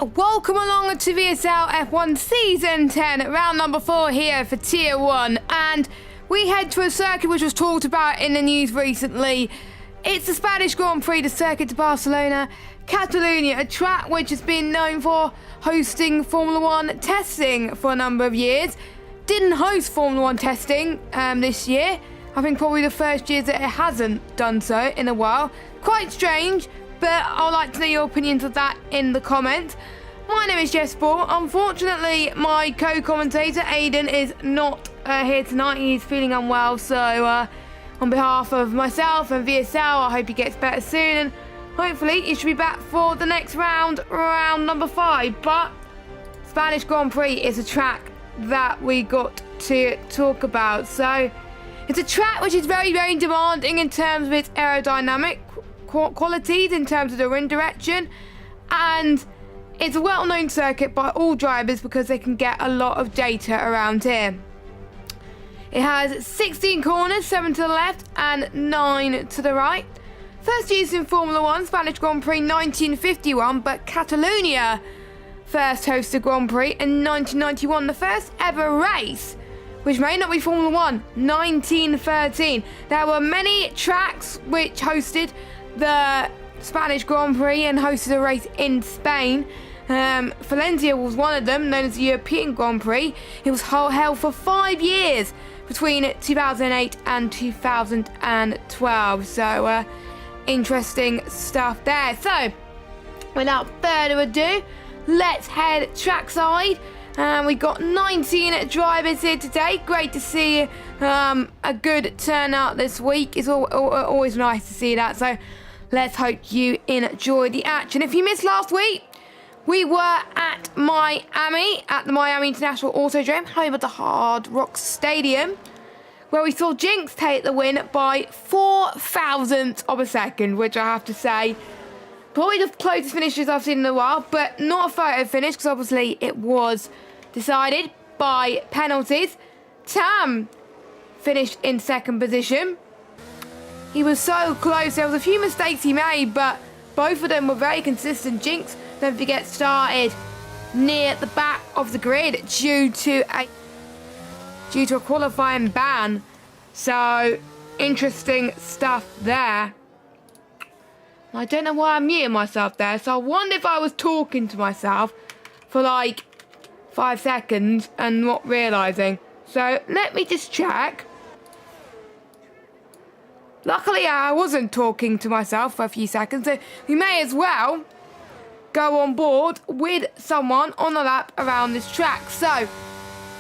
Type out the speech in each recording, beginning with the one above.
welcome along to VSL F1 Season 10, round number 4 here for Tier 1. And we head to a circuit which was talked about in the news recently. It's the Spanish Grand Prix, the circuit to Barcelona, Catalonia, a track which has been known for hosting Formula 1 testing for a number of years. Didn't host Formula 1 testing this year. I think probably the first year that it hasn't done so in a while. Quite strange, but I'd like to know your opinions of that in the comments. My name is Jess Ball. Unfortunately, my co-commentator Aidan is not here tonight. He's feeling unwell, so on behalf of myself and VSL, I hope he gets better soon, and hopefully he should be back for the next round, round number 5. But Spanish Grand Prix is a track that we got to talk about. So it's a track which is very, very demanding in terms of its aerodynamic qualities, in terms of the wind direction, and it's a well-known circuit by all drivers because they can get a lot of data around here. It has 16 corners, 7 to the left and 9 to the right. First used in Formula 1, Spanish Grand Prix 1951, but Catalonia first hosted Grand Prix in 1991, the first ever race, which may not be Formula 1, 1913. There were many tracks which hosted the Spanish Grand Prix and hosted a race in Spain. Valencia was one of them, known as the European Grand Prix. It was held for 5 years between 2008 and 2012. So interesting stuff there. So without further ado, let's head trackside. We got 19 drivers here today. Great to see a good turnout this week. It's always nice to see that. So let's hope you enjoy the action. If you missed last week, we were at Miami, at the Miami International Autodrome, home of the Hard Rock Stadium, where we saw Jinx take the win by 0.004 of a second, which I have to say, probably the closest finishes I've seen in a while, but not a photo finish, because obviously it was decided by penalties. Tam finished in second position. He was so close. There was a few mistakes he made, but both of them were very consistent. Jinx, don't forget, started near the back of the grid due to a qualifying ban. So interesting stuff there. I don't know why I'm muting myself there, so I wonder if I was talking to myself for like 5 seconds and not realising. So let me just check. Luckily, I wasn't talking to myself for a few seconds, so we may as well go on board with someone on the lap around this track. So,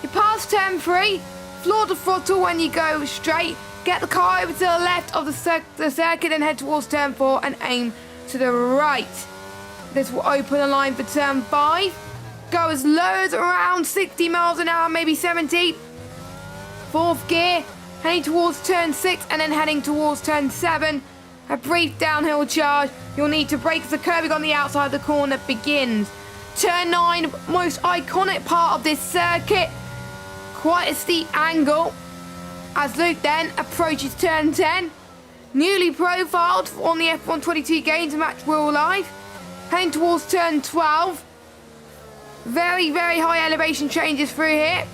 you pass turn 3, floor the throttle when you go straight, get the car over to the left of the circuit and head towards turn 4 and aim to the right. This will open the line for turn 5. Go as low as around 60 miles an hour, maybe 70. 4th gear. Heading towards turn 6 and then heading towards turn 7. A brief downhill charge. You'll need to brake as the curving on the outside of the corner begins. Turn 9, most iconic part of this circuit. Quite a steep angle as Luke then approaches turn 10. Newly profiled on the F1 22 games match real life. Heading towards turn 12. Very, very high elevation changes through here.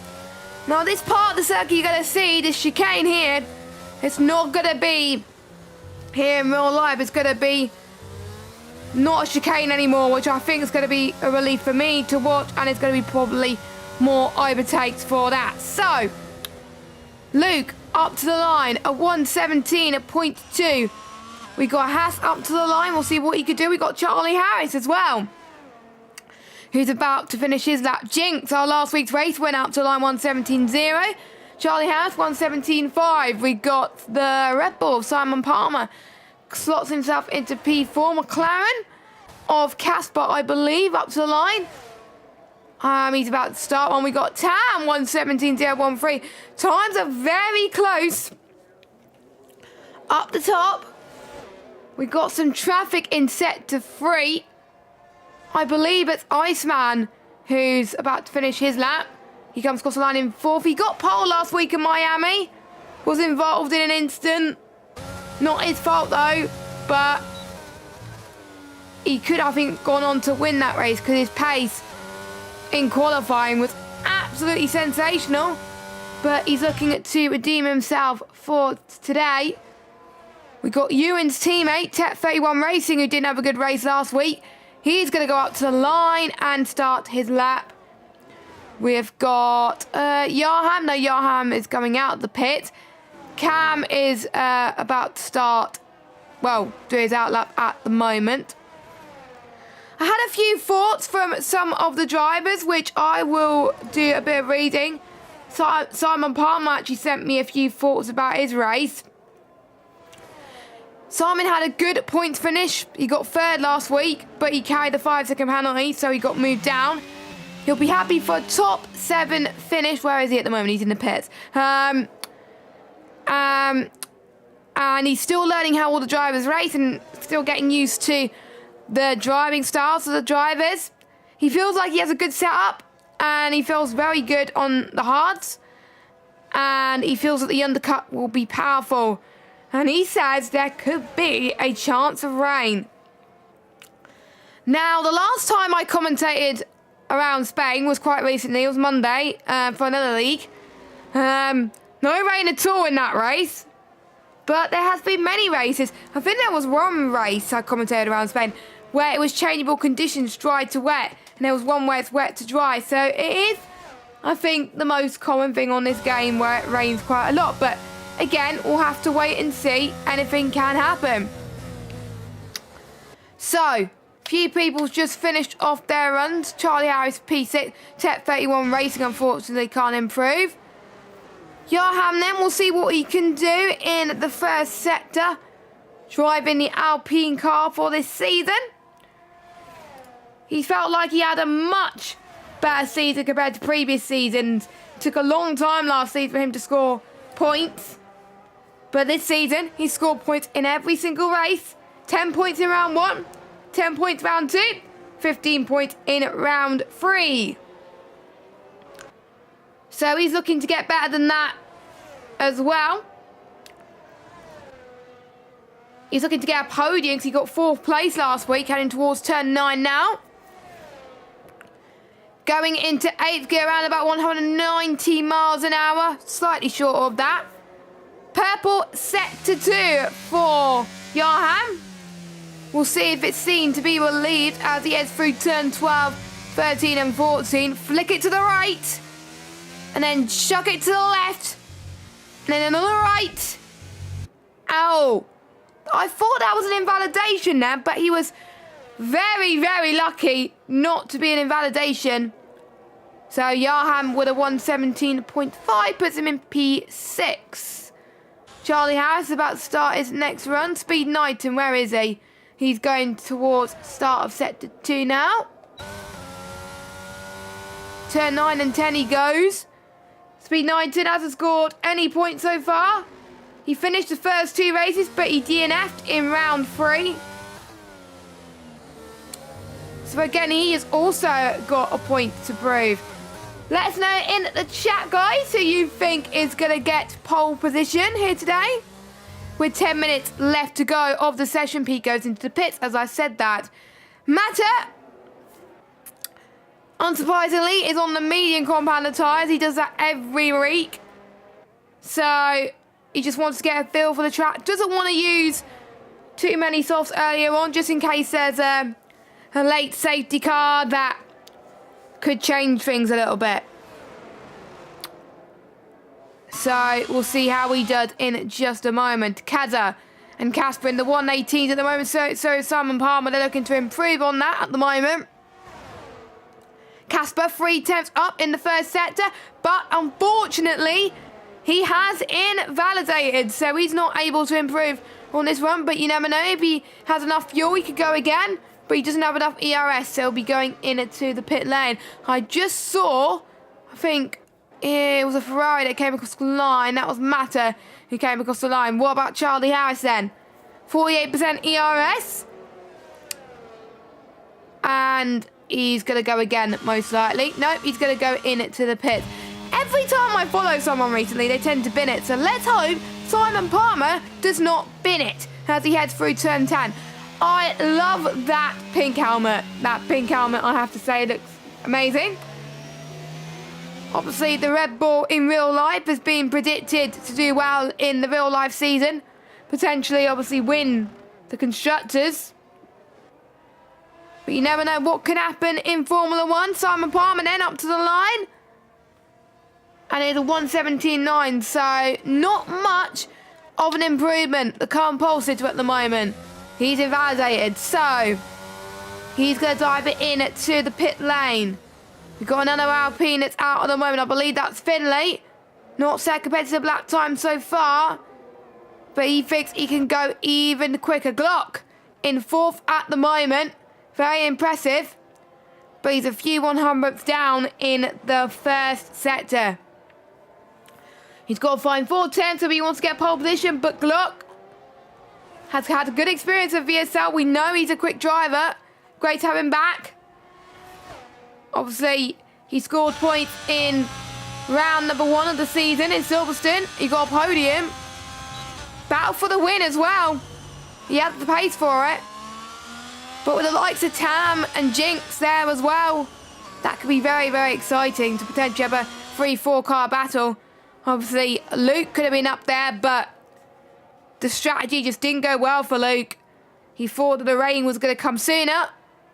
Now this part of the circuit you're going to see, this chicane here, it's not going to be here in real life. It's going to be not a chicane anymore, which I think is going to be a relief for me to watch, and it's going to be probably more overtakes for that. So, Luke up to the line at 1:17.2. We got Haas up to the line. We'll see what he could do. We got Charlie Harris as well, who's about to finish his lap. Jinx, our last week's race, went out to line 1:17.0. Charlie Harris, 1:17.5. We got the Red Bull of Simon Palmer. Slots himself into P4. McLaren of Casper, I believe, up to the line. He's about to start one. We got Tam, 1:17.013. Times are very close. Up the top, we got some traffic in sector 3. I believe it's Iceman who's about to finish his lap. He comes across the line in 4th. He got pole last week in Miami. Was involved in an incident. Not his fault though, but he could, I think, gone on to win that race because his pace in qualifying was absolutely sensational. But he's looking to redeem himself for today. We got Ewan's teammate, Tet 31 Racing, who didn't have a good race last week. He's going to go up to the line and start his lap. We've got Yarham. No, Yarham is coming out of the pit. Cam is about to start, well, do his outlap at the moment. I had a few thoughts from some of the drivers, which I will do a bit of reading. Simon Palmer actually sent me a few thoughts about his race. Simon had a good points finish. He got third last week, but he carried the 5-second penalty, so he got moved down. He'll be happy for a top 7 finish. Where is he at the moment? He's in the pits. And he's still learning how all the drivers race and still getting used to the driving styles of the drivers. He feels like he has a good setup and he feels very good on the hards. And he feels that the undercut will be powerful. And he says there could be a chance of rain. Now, the last time I commentated around Spain was quite recently. It was Monday for another league. No rain at all in that race. But there has been many races. I think there was one race I commentated around Spain where it was changeable conditions, dry to wet. And there was one where it's wet to dry. So it is, I think, the most common thing on this game where it rains quite a lot. But again, we'll have to wait and see. Anything can happen. So, few people's just finished off their runs. Charlie Harris, P6, Tet 31 Racing, unfortunately, can't improve. Yarham then, we'll see what he can do in the first sector. Driving the Alpine car for this season. He felt like he had a much better season compared to previous seasons. It took a long time last season for him to score points. But this season, he scored points in every single race. 10 points in round 1, 10 points round 2, 15 points in round 3. So he's looking to get better than that as well. He's looking to get a podium because he got 4th place last week, heading towards turn 9 now. Going into 8th gear around about 190 miles an hour, slightly short of that. Purple set to 2 for Yarham. We'll see if it's seen to be relieved as he heads through turn 12, 13 and 14. Flick it to the right. And then chuck it to the left. And then another right. Ow. I thought that was an invalidation there, but he was very, very lucky not to be an invalidation. So Yarham with a 117.5 puts him in P6. Charlie Harris about to start his next run. Speed Knighton, where is he? He's going towards start of sector 2 now. Turn 9 and 10 he goes. Speed Knighton hasn't scored any points so far. He finished the first 2 races, but he DNF'd in round 3. So again, he has also got a point to prove. Let us know in the chat, guys, who you think is going to get pole position here today. With 10 minutes left to go of the session, Pete goes into the pits, as I said that. Matter, unsurprisingly, is on the medium compounder tyres. He does that every week. So he just wants to get a feel for the track. Doesn't want to use too many softs earlier on, just in case there's a late safety car that could change things a little bit. So we'll see how he does in just a moment. Kaza and Casper in the 118s at the moment. So Simon Palmer, they're looking to improve on that at the moment. Casper 3 tenths up in the first sector, but unfortunately he has invalidated, so he's not able to improve on this run. But you never know, if he has enough fuel he could go again, but he doesn't have enough ERS, so he'll be going into the pit lane. I just saw, I think it was a Ferrari that came across the line. That was Matter who came across the line. What about Charlie Harris then? 48% ERS. And he's going to go again, most likely. Nope, he's going to go into the pit. Every time I follow someone recently, they tend to bin it. So let's hope Simon Palmer does not bin it as he heads through turn 10. I love that pink helmet. That pink helmet, I have to say, looks amazing. Obviously, the Red Bull in real life has been predicted to do well in the real life season. Potentially, obviously, win the Constructors. But you never know what can happen in Formula 1. Simon Palmer then up to the line. And it's a 1:17.9, so not much of an improvement. The current pole sitter at the moment. He's invalidated, so he's going to dive it in to the pit lane. We've got another Alpine that's out at the moment. I believe that's Finlay. Not set competitive lap time so far, but he thinks he can go even quicker. Glock in 4th at the moment. Very impressive, but he's a few 100ths down in the first sector. He's got to find 410, so he wants to get pole position, but Glock has had a good experience at VSL. We know he's a quick driver. Great to have him back. Obviously, he scored points in round number 1 of the season in Silverstone. He got a podium. Battle for the win as well. He has the pace for it. But with the likes of Tam and Jinx there as well, that could be very, very exciting to potentially have a 3-4 car battle. Obviously, Luke could have been up there, but the strategy just didn't go well for Luke. He thought that the rain was going to come sooner,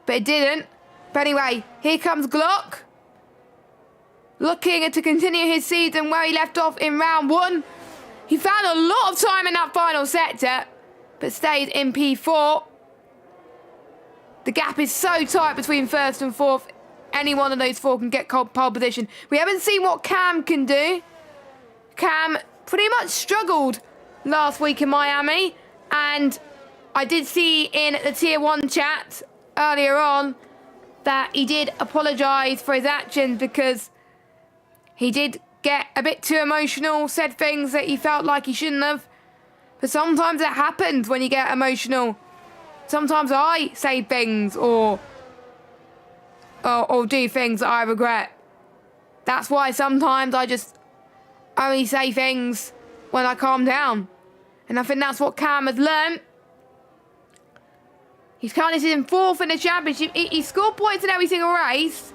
but it didn't. But anyway, here comes Glock. Looking to continue his season where he left off in round 1. He found a lot of time in that final sector, but stayed in P4. The gap is so tight between 1st and 4th. Any one of those 4 can get pole position. We haven't seen what Cam can do. Cam pretty much struggled last week in Miami. And I did see in the Tier 1 chat earlier on that he did apologise for his actions because he did get a bit too emotional, said things that he felt like he shouldn't have. But sometimes it happens when you get emotional. Sometimes I say things or do things that I regret. That's why sometimes I just only say things when I calm down. And I think that's what Cam has learned. He's currently in 4th in the championship. He scored points in every single race,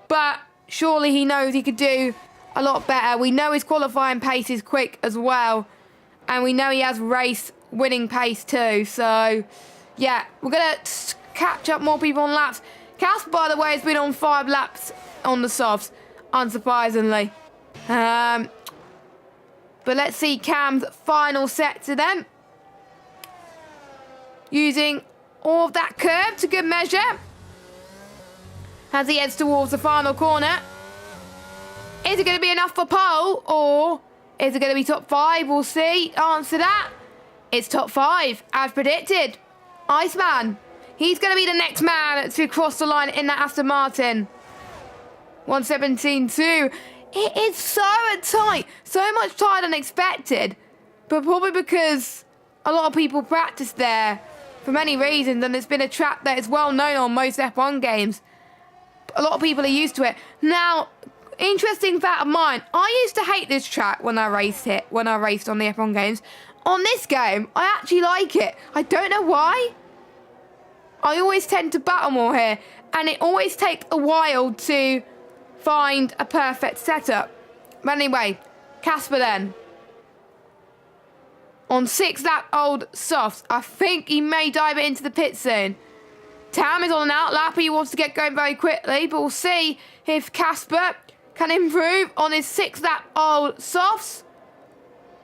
but surely he knows he could do a lot better. We know his qualifying pace is quick as well, and we know he has race winning pace too. So yeah, we're going to catch up more people on laps. Casper, by the way, has been on 5 laps on the softs, unsurprisingly. But let's see Cam's final sector then. Using all of that curve to good measure as he heads towards the final corner. Is it going to be enough for pole, or is it going to be top 5? We'll see. Answer that. It's top 5, as predicted. Iceman. He's going to be the next man to cross the line in that Aston Martin. 1:17.2. It is so tight. So much tighter than expected. But probably because a lot of people practice there for many reasons, and it's been a track that is well known on most F1 games. A lot of people are used to it. Now, interesting fact of mine, I used to hate this track when I raced on the F1 games. On this game, I actually like it. I don't know why. I always tend to battle more here, and it always takes a while to find a perfect setup. But anyway, Casper then. On 6 lap old softs, I think he may dive it into the pit soon. Tam is on an out lap. He wants to get going very quickly, but we'll see if Casper can improve on his 6 lap old softs.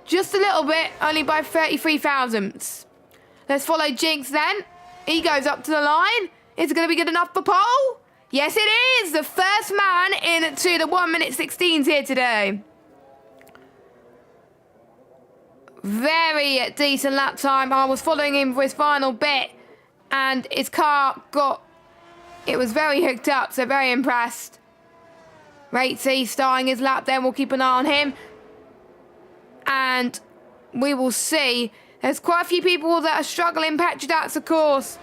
Just a little bit, only by 33 thousandths. Let's follow Jinx then. He goes up to the line. Is it going to be good enough for pole? Yes, it is. The first man into the 1:16s here today. Very decent lap time. I was following him for his final bit, and his car it was very hooked up, so very impressed. Ratesy starting his lap then. We'll keep an eye on him. And we will see. There's quite a few people that are struggling. Petrodats, of course,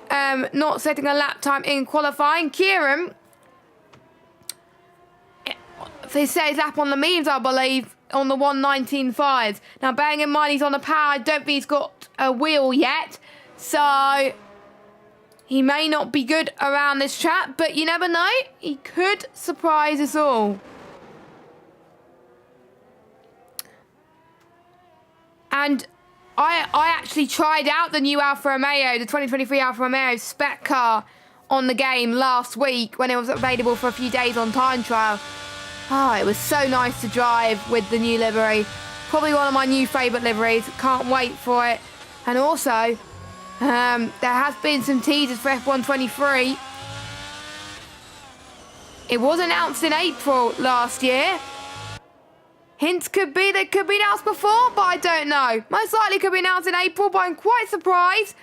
not setting a lap time in qualifying. Kieran, they set his lap on the means, I believe, on the 1:19.5. Now, bearing in mind he's on the power, I don't think he's got a wheel yet. So he may not be good around this track, but you never know. He could surprise us all. And I actually tried out the new Alfa Romeo, the 2023 Alfa Romeo spec car on the game last week when it was available for a few days on time trial. Oh, it was so nice to drive with the new livery. Probably one of my new favourite liveries. Can't wait for it. And also, there has been some teasers for F1 23. It was announced in April last year. Hints could be they could be announced before, but I don't know. Most likely could be announced in April, but I'm quite surprised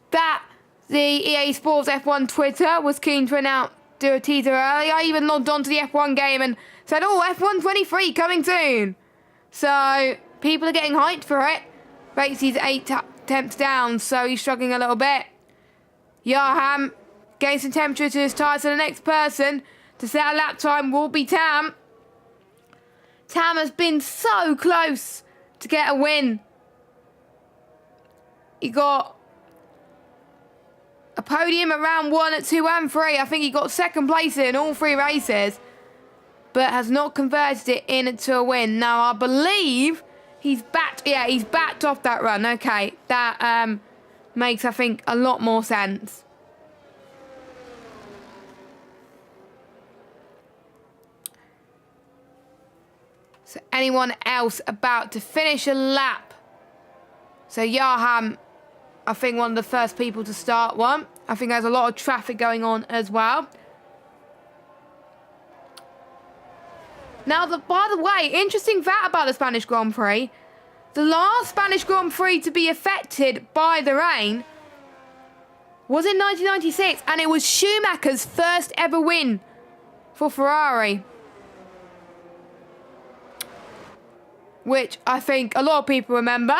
that the EA Sports F1 Twitter was keen to do a teaser early. I even logged onto the F1 game and said, oh, F1 23 coming soon. So people are getting hyped for it. Racey's 8 attempts down, so he's struggling a little bit. Yarham getting some temperature to his tyres, so the next person to set a lap time will be Tam. Tam has been so close to get a win. He got a podium at round 1, at 2 and 3. I think he got second place in all 3 races, but has not converted it into a win. Now, I believe he's backed. Yeah, he's backed off that run. Okay, that makes, I think, a lot more sense. So anyone else about to finish a lap? So Yarham, I think one of the first people to start one. I think there's a lot of traffic going on as well. Now, by the way, interesting fact about the Spanish Grand Prix. The last Spanish Grand Prix to be affected by the rain was in 1996, and it was Schumacher's first ever win for Ferrari. Which I think a lot of people remember.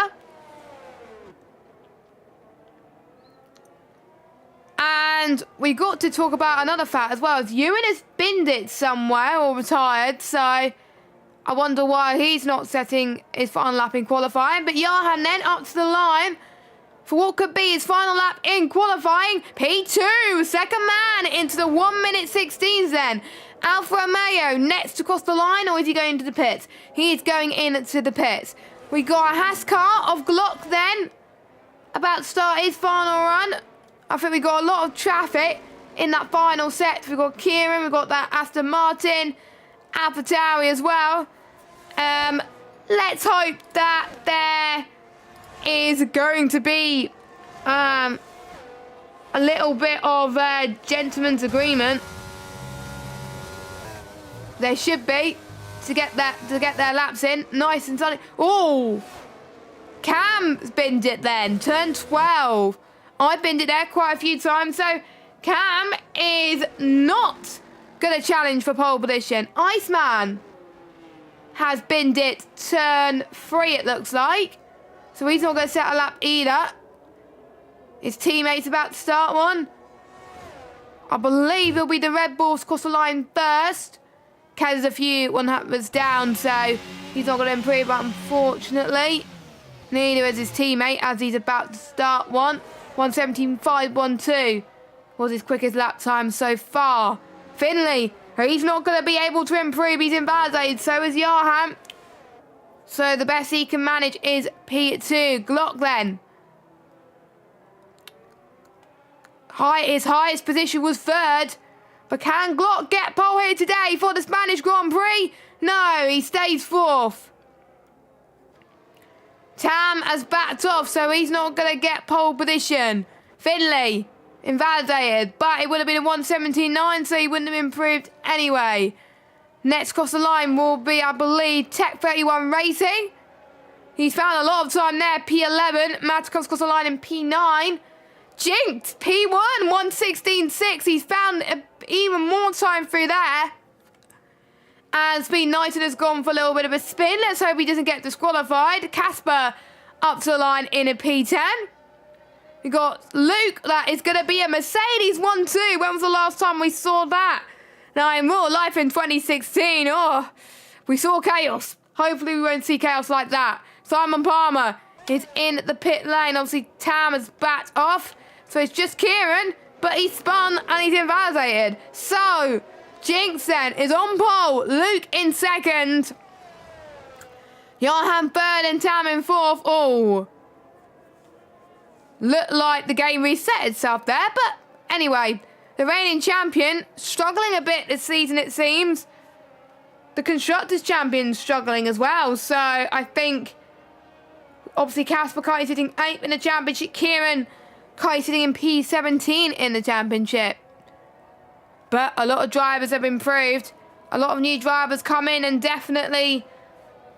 And we got to talk about another fact as well. Ewan has binned it somewhere or retired, so I wonder why he's not setting his final lap in qualifying. But Yarhan then up to the line for what could be his final lap in qualifying. P2, second man into the 1 minute 16s then. Alfa Romeo next to cross the line, or is he going to the pits? He is going into the pits. We got a Haas car of Glock then about to start his final run. I think we got a lot of traffic in that final set. We've got Kieran, we've got that Aston Martin, AlphaTauri as well. Let's hope that there is going to be a little bit of a gentleman's agreement. There should be to get their laps in nice and sunny. Oh, Cam's binned it then. Turn 12. I binned it there quite a few times. So Cam is not going to challenge for pole position. Iceman has binned it. Turn 3, it looks like. So he's not going to set a lap either. His teammate's about to start one. I believe it'll be the Red Bulls cross the line first. Kaz a few one that was down, so he's not going to improve, unfortunately. Neither is his teammate, as he's about to start one. 1:17.512 was his quickest lap time so far. Finley, he's not going to be able to improve. He's invalidated, so is Yarham. So the best he can manage is P2. Glock then. His highest position was 3rd. But can Glock get pole here today for the Spanish Grand Prix? No, he stays 4th. Tam has backed off, so he's not going to get pole position. Finley, invalidated, but it would have been a 1:17.9, so he wouldn't have improved anyway. Next across the line will be, I believe, Tech 31 Racing. He's found a lot of time there. P11, Matt across the line in P9. Jinked, P1, 1:16.6. He's found even more time through there. And Speed Knighton has gone for a little bit of a spin. Let's hope he doesn't get disqualified. Casper up to the line in a P10. We got Luke. That is going to be a Mercedes 1-2. When was the last time we saw that? Now, in real life in 2016, we saw chaos. Hopefully we won't see chaos like that. Simon Palmer is in the pit lane. Obviously, Tam has backed off. So it's just Kieran, but he's spun and he's invalidated. So, Jinx then is on pole. Luke in second. Johan third and Tam in fourth. Oh. Looked like the game reset itself there. But anyway, the reigning champion struggling a bit this season, it seems. The Constructors' champion struggling as well. So, I think, obviously, Casper Kite sitting 8th in the championship. Kieran Kite sitting in P17 in the championship. But a lot of drivers have improved. A lot of new drivers come in and definitely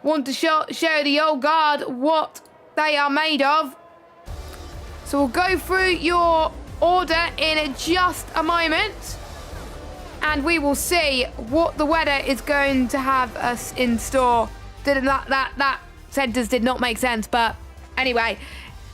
want to show the old guard what they are made of. So we'll go through your order in just a moment. And we will see what the weather is going to have us in store. That sentence did not make sense, but anyway.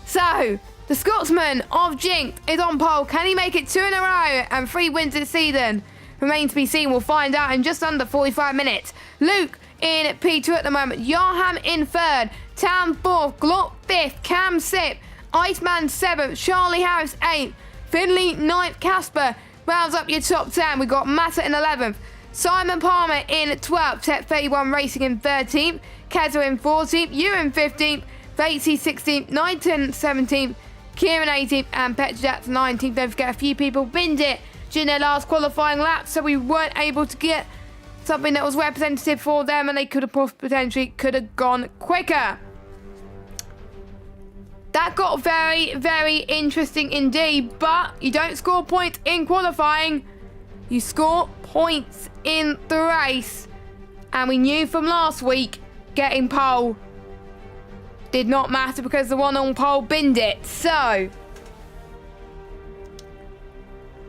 So, the Scotsman of Jinx is on pole. Can he make it 2 in a row and 3 wins this season? Remains to be seen. We'll find out in just under 45 minutes. Luke in P2 at the moment. Yarham in 3rd. Tam 4th. Glock 5th. Cam 6th. Iceman 7th. Charlie Harris 8th. Finley 9th. Casper rounds up your top 10. We've got Matter in 11th. Simon Palmer in 12th. Tech 31 Racing in 13th. Keza in 14th. You in 15th. Vatesy 16th. Knighton 17th. Kieran 18th and Petrodax 19th. Don't forget a few people binned it during their last qualifying lap, so we weren't able to get something that was representative for them, and they could have potentially gone quicker. That got very, very interesting indeed, but you don't score points in qualifying. You score points in the race. And we knew from last week, getting pole did not matter because the one on pole binned it. So,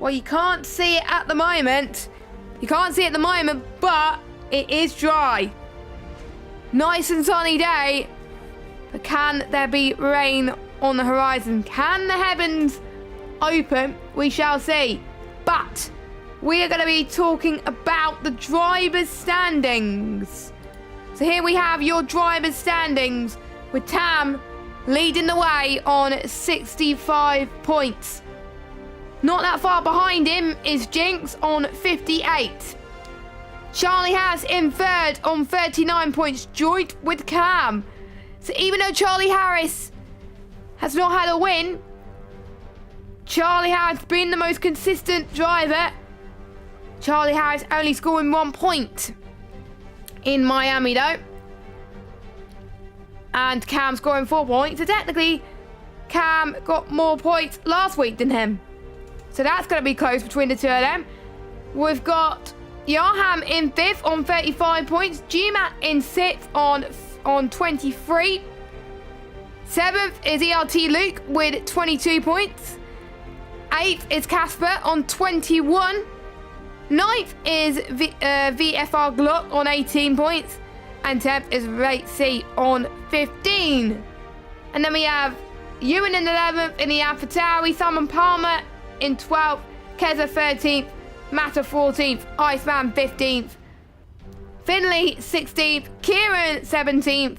well, you can't see it at the moment. You can't see it at the moment, but it is dry. Nice and sunny day. But can there be rain on the horizon? Can the heavens open? We shall see. But we are going to be talking about the drivers' standings. So here we have your drivers' standings with Tam leading the way on 65 points. Not that far behind him is Jinx on 58. Charlie Harris in 3rd on 39 points, joint with Cam. So even though Charlie Harris has not had a win, Charlie Harris being the most consistent driver, Charlie Harris only scoring 1 point in Miami though. And Cam scoring 4 points. So technically, Cam got more points last week than him. So that's going to be close between the two of them. We've got Yarham in 5th on 35 points. GMAT in 6th on 23. 7th is ERT Luke with 22 points. 8th is Casper on 21. 9th is VFR Glock on 18 points. And 10th is Rate C on 15. And then we have Ewan in 11th in the AlphaTauri. Simon Palmer in 12th. Keza 13th. Matter 14th. Iceman 15th. Finley 16th. Kieran 17th.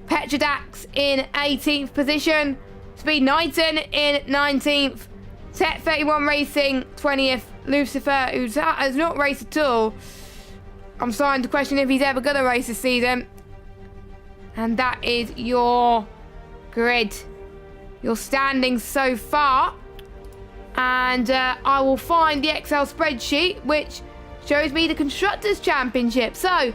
Petrodax in 18th position. Speed Knighton in 19th. Tech 31 Racing 20th. Lucifer, who has not raced at all. I'm starting to question if he's ever going to race this season. And that is your grid. Your standings so far. And I will find the Excel spreadsheet, which shows me the Constructors' Championship. So,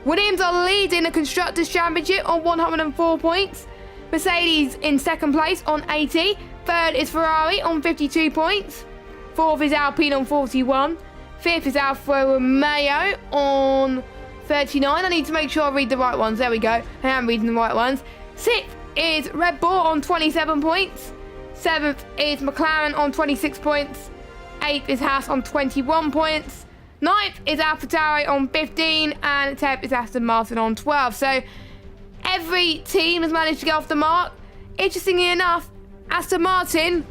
Williams are leading the Constructors' Championship on 104 points. Mercedes in 2nd place on 80. 3rd is Ferrari on 52 points. 4th is Alpine on 41. 5th is Alfa Romeo on 39. I need to make sure I read the right ones. There we go. I am reading the right ones. 6th is Red Bull on 27 points. 7th is McLaren on 26 points. 8th is Haas on 21 points. 9th is AlphaTauri on 15. And 10th is Aston Martin on 12. So every team has managed to get off the mark. Interestingly enough, Aston Martin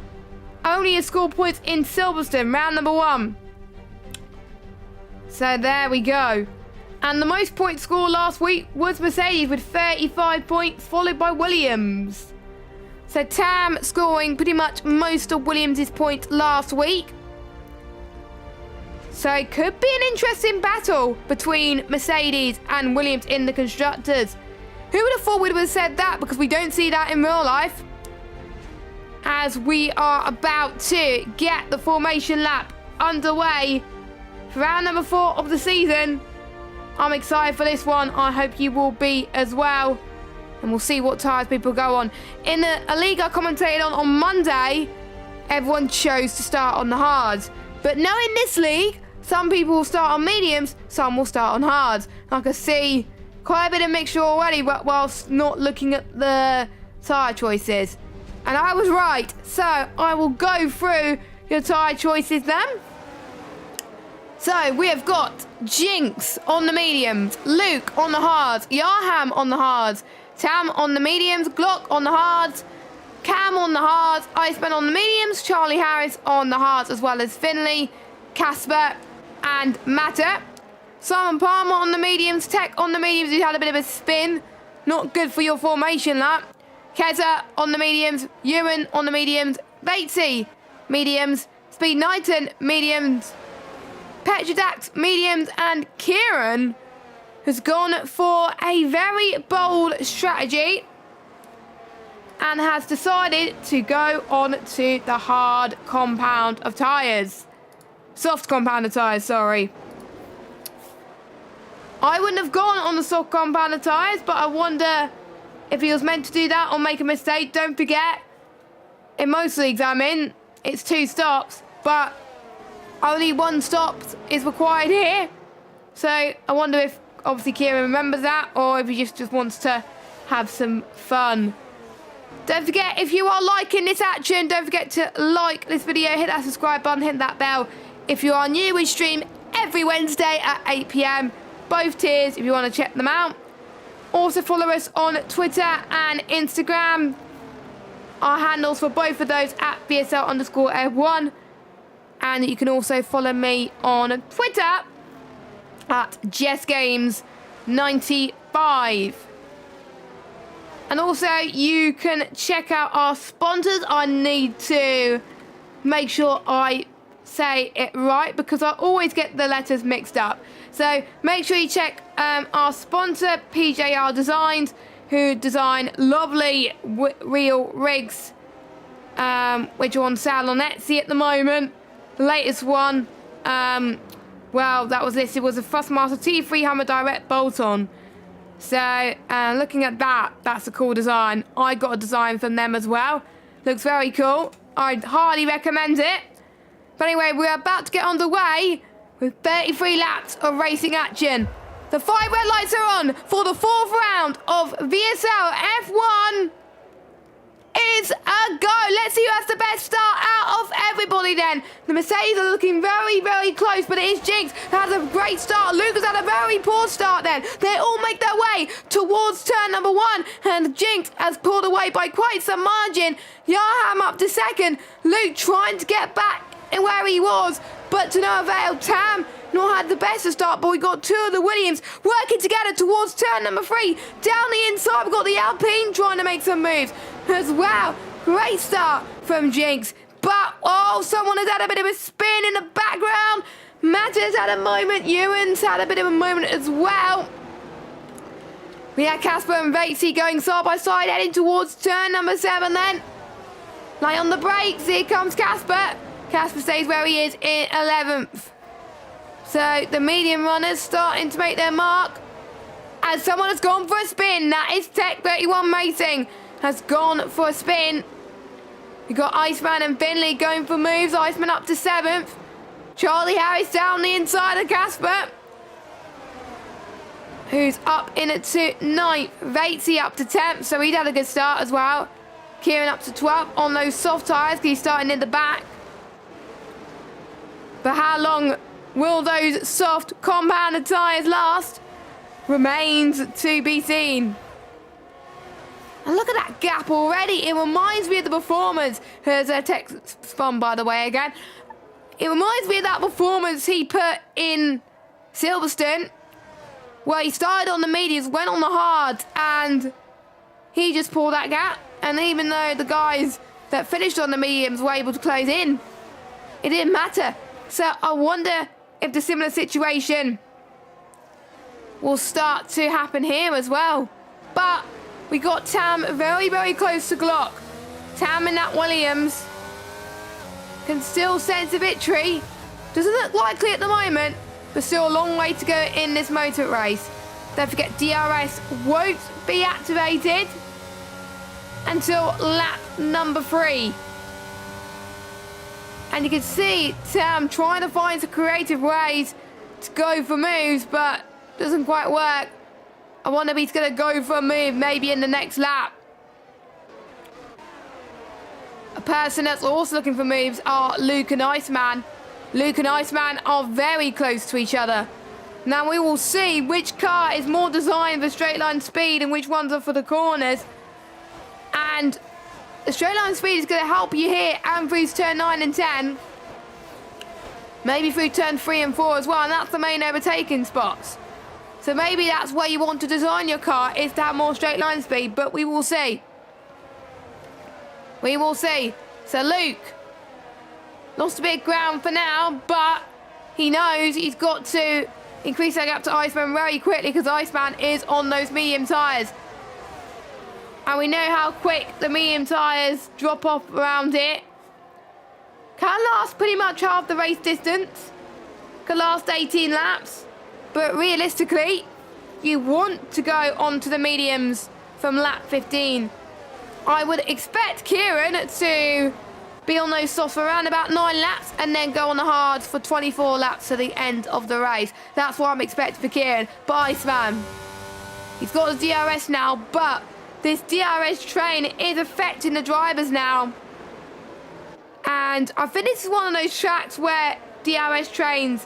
only has scored points in Silverstone, round number 1. So there we go. And the most points scored last week was Mercedes with 35 points, followed by Williams. So Tam scoring pretty much most of Williams' points last week. So it could be an interesting battle between Mercedes and Williams in the Constructors. Who would have thought we would have said that, because we don't see that in real life. As we are about to get the formation lap underway for round number 4 of the season. I'm excited for this one. I hope you will be as well. And we'll see what tyres people go on. In a league I commentated on Monday, everyone chose to start on the hards. But now in this league, some people will start on mediums, some will start on hards. I can see quite a bit of mixture already whilst not looking at the tyre choices. And I was right, so I will go through your tyre choices then. So we have got Jinx on the mediums, Luke on the hards, Yarham on the hards, Tam on the mediums, Glock on the hards, Cam on the hards, Iceman on the mediums, Charlie Harris on the hards, as well as Finley, Casper and Matter. Simon Palmer on the mediums, Tech on the mediums, who had a bit of a spin. Not good for your formation, that. Keza on the mediums, Ewan on the mediums, Batesy, mediums, Speed Knighton, mediums, Petrodax, mediums, and Kieran has gone for a very bold strategy and has decided to go on to the hard compound of tyres. Soft compound of tyres, sorry. I wouldn't have gone on the soft compound of tyres, but I wonder if he was meant to do that or make a mistake. Don't forget, in most leagues I'm in, it's 2 stops, but only 1 stop is required here. So I wonder if, obviously, Kieran remembers that, or if he just wants to have some fun. Don't forget, if you are liking this action, don't forget to like this video, hit that subscribe button, hit that bell. If you are new, we stream every Wednesday at 8 PM. Both tiers if you want to check them out. Also follow us on Twitter and Instagram. Our handles for both of those at VSL_F1. And you can also follow me on Twitter at JessGames95. And also you can check out our sponsors. I need to make sure I say it right because I always get the letters mixed up. So make sure you check our sponsor, PJR Designs, who design lovely real rigs, which are on sale on Etsy at the moment. The latest one, well, that was listed, was a Thrustmaster T3 Hammer Direct bolt-on. So looking at that, that's a cool design. I got a design from them as well. Looks very cool. I'd highly recommend it. But anyway, we're about to get underway with 33 laps of racing action. The 5 red lights are on for the 4th round of VSL F1. Is a go. Let's see who has the best start out of everybody then. The Mercedes are looking very, very close, but it is Jinx that has a great start. Lucas had a very poor start then. They all make their way towards turn number 1, and Jinx has pulled away by quite some margin. Yarham up to 2nd. Luke trying to get back in where he was, but to no avail. Tam not had the best of start, but we got 2 of the Williams working together towards turn number 3. Down the inside, we've got the Alpine trying to make some moves as well. Great start from Jinx, but oh, someone has had a bit of a spin in the background. Matters had a moment, Ewan's had a bit of a moment as well. We had Casper and Vatesy going side by side, heading towards turn number 7 then. Lay on the brakes, here comes Casper. Casper stays where he is in 11th. So the medium runners starting to make their mark. And someone has gone for a spin. That is Tech 31 Racing. Has gone for a spin. We've got Iceman and Finley going for moves. Iceman up to 7th. Charlie Harris down the inside of Casper, who's up in at 9th. Vatesy up to 10th, so he'd had a good start as well. Kieran up to 12th on those soft tyres because he's starting in the back. But how long will those soft compounded tyres last? Remains to be seen. And look at that gap already. It reminds me of the performance. Here's a text spun, by the way, again. It reminds me of that performance he put in Silverstone. Well, he started on the mediums, went on the hard, and he just pulled that gap. And even though the guys that finished on the mediums were able to close in, it didn't matter. So I wonder if the similar situation will start to happen here as well. But we got Tam very, very close to Glock. Tam and that Williams can still sense a victory. Doesn't look likely at the moment, but still a long way to go in this motor race. Don't forget, DRS won't be activated until lap number 3. And you can see Tam trying to find some creative ways to go for moves, but doesn't quite work. I wonder if he's going to go for a move maybe in the next lap. A person that's also looking for moves are Luke and Iceman. Luke and Iceman are very close to each other. Now we will see which car is more designed for straight line speed and which ones are for the corners. And the straight line speed is going to help you here and through turn 9 and 10. Maybe through turn 3 and 4 as well, and that's the main overtaking spots. So maybe that's where you want to design your car, is to have more straight line speed, but we will see. We will see. So Luke lost a bit of ground for now, but he knows he's got to increase that gap to Iceman very quickly because Iceman is on those medium tyres. And we know how quick the medium tyres drop off around here. Can last pretty much half the race distance. Can last 18 laps. But realistically, you want to go onto the mediums from lap 15. I would expect Kieran to be on those softs for around about 9 laps and then go on the hards for 24 laps to the end of the race. That's what I'm expecting for Kieran. But Iceman, he's got the DRS now, but this DRS train is affecting the drivers now. And I think this is one of those tracks where DRS trains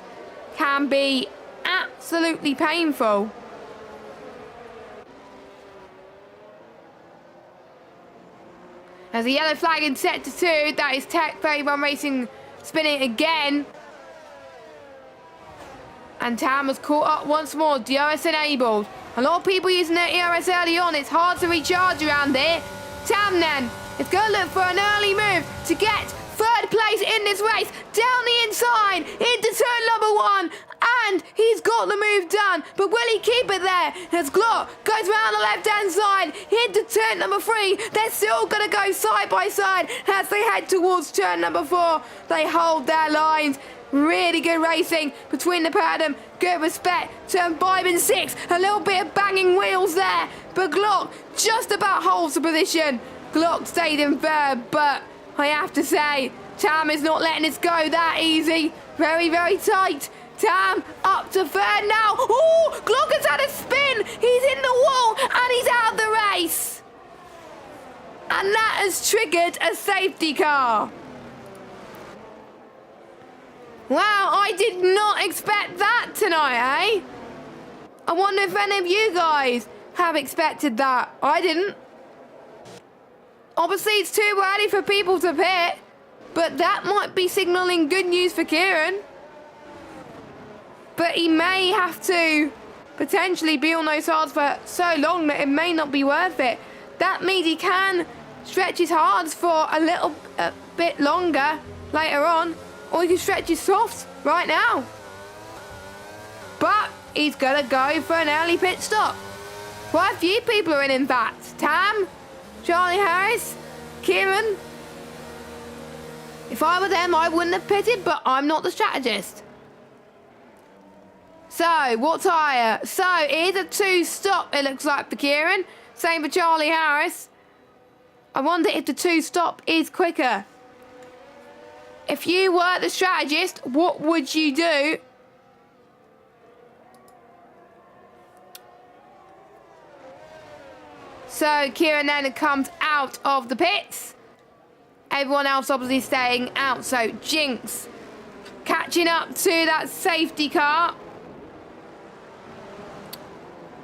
can be absolutely painful. As a yellow flag in sector 2, that is Tech 31 Racing spinning again. And Tam has caught up once more, DRS enabled. A lot of people using their ERS early on, it's hard to recharge around there. Tam then is going to look for an early move to get third place in this race, down the inside, into turn number 1, and he's got the move done, but will he keep it there? As Glock goes around the left-hand side, into turn number 3, they're still going to go side by side as they head towards turn number 4. They hold their lines. Really good racing between the pair of them. Good respect. Turn 5 and 6. A little bit of banging wheels there. But Glock just about holds the position. Glock stayed in third, but I have to say, Tam is not letting this go that easy. Very, very tight. Tam up to third now. Oh, Glock has had a spin. He's in the wall and he's out of the race. And that has triggered a safety car. Wow, I did not expect that tonight, eh? I wonder if any of you guys have expected that. I didn't. Obviously, it's too early for people to pit, but that might be signalling good news for Kieran. But he may have to potentially be on those hards for so long that it may not be worth it. That means he can stretch his hards for a bit longer later on. Or he can stretch his softs right now. But he's going to go for an early pit stop. Quite a few people are in fact. Tam, Charlie Harris, Kieran. If I were them, I wouldn't have pitted, but I'm not the strategist. So, what tyre? So, here's a 2-stop, it looks like, for Kieran. Same for Charlie Harris. I wonder if the 2-stop is quicker. If you were the strategist, what would you do? So Kieran then comes out of the pits. Everyone else obviously staying out. So Jinx catching up to that safety car.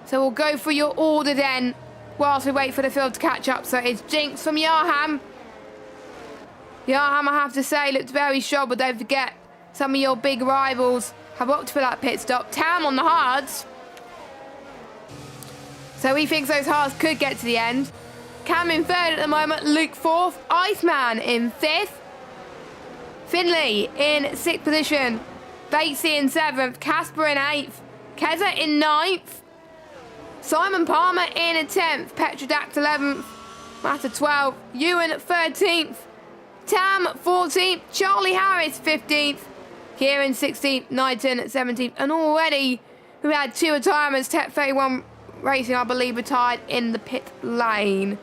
So we'll go for your order then whilst we wait for the field to catch up. So it's Jinx from Yarham. Yarham, I have to say, looked very strong, but don't forget, some of your big rivals have opted for that pit stop. Tam on the hards. So he thinks those hards could get to the end. Cam in third at the moment, Luke fourth, Iceman in fifth, Finley in 6th position, Batesy in 7th, Casper in 8th, Keza in 9th, Simon Palmer in 10th, Petrodax 11th, Matter 12th, Ewan 13th, Tam 14th, Charlie Harris 15th, Kieran 16th, Knighton 17th, and already we've had 2 retirements. Tech 31 Racing, I believe, retired in the pit lane.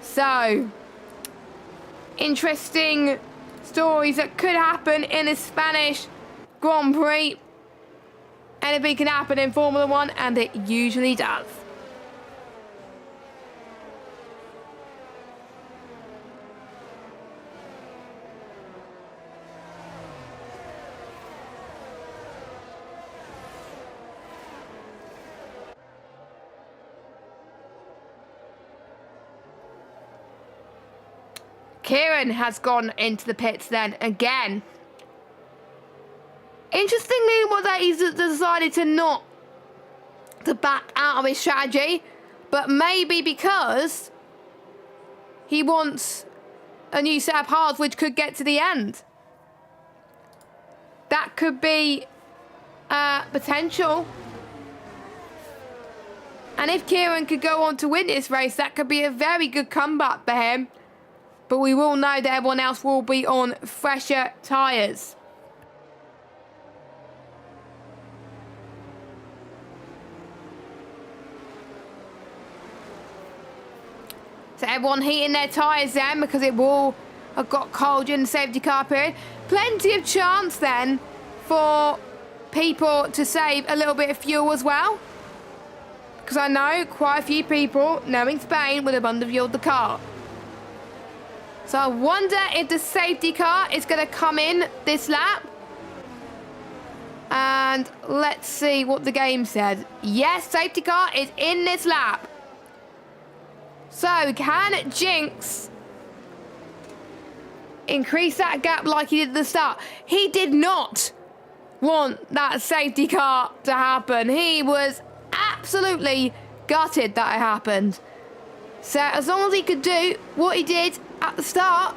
So, interesting stories that could happen in the Spanish Grand Prix. Anything can happen in Formula 1, and it usually does. Kieran has gone into the pits then again. Interestingly, that he's decided to not to back out of his strategy, but maybe because he wants a new set of hards which could get to the end. That could be potential. And if Kieran could go on to win this race, that could be a very good comeback for him. But we will know that everyone else will be on fresher tyres. So everyone heating their tyres then, because it will have got cold during the safety car period. Plenty of chance then for people to save a little bit of fuel as well. Because I know quite a few people, knowing Spain, would have underfueled the car. So I wonder if the safety car is going to come in this lap. And let's see what the game said. Yes, safety car is in this lap. So can Jinx increase that gap like he did at the start? He did not want that safety car to happen. He was absolutely gutted that it happened. So as long as he could do what he did at the start,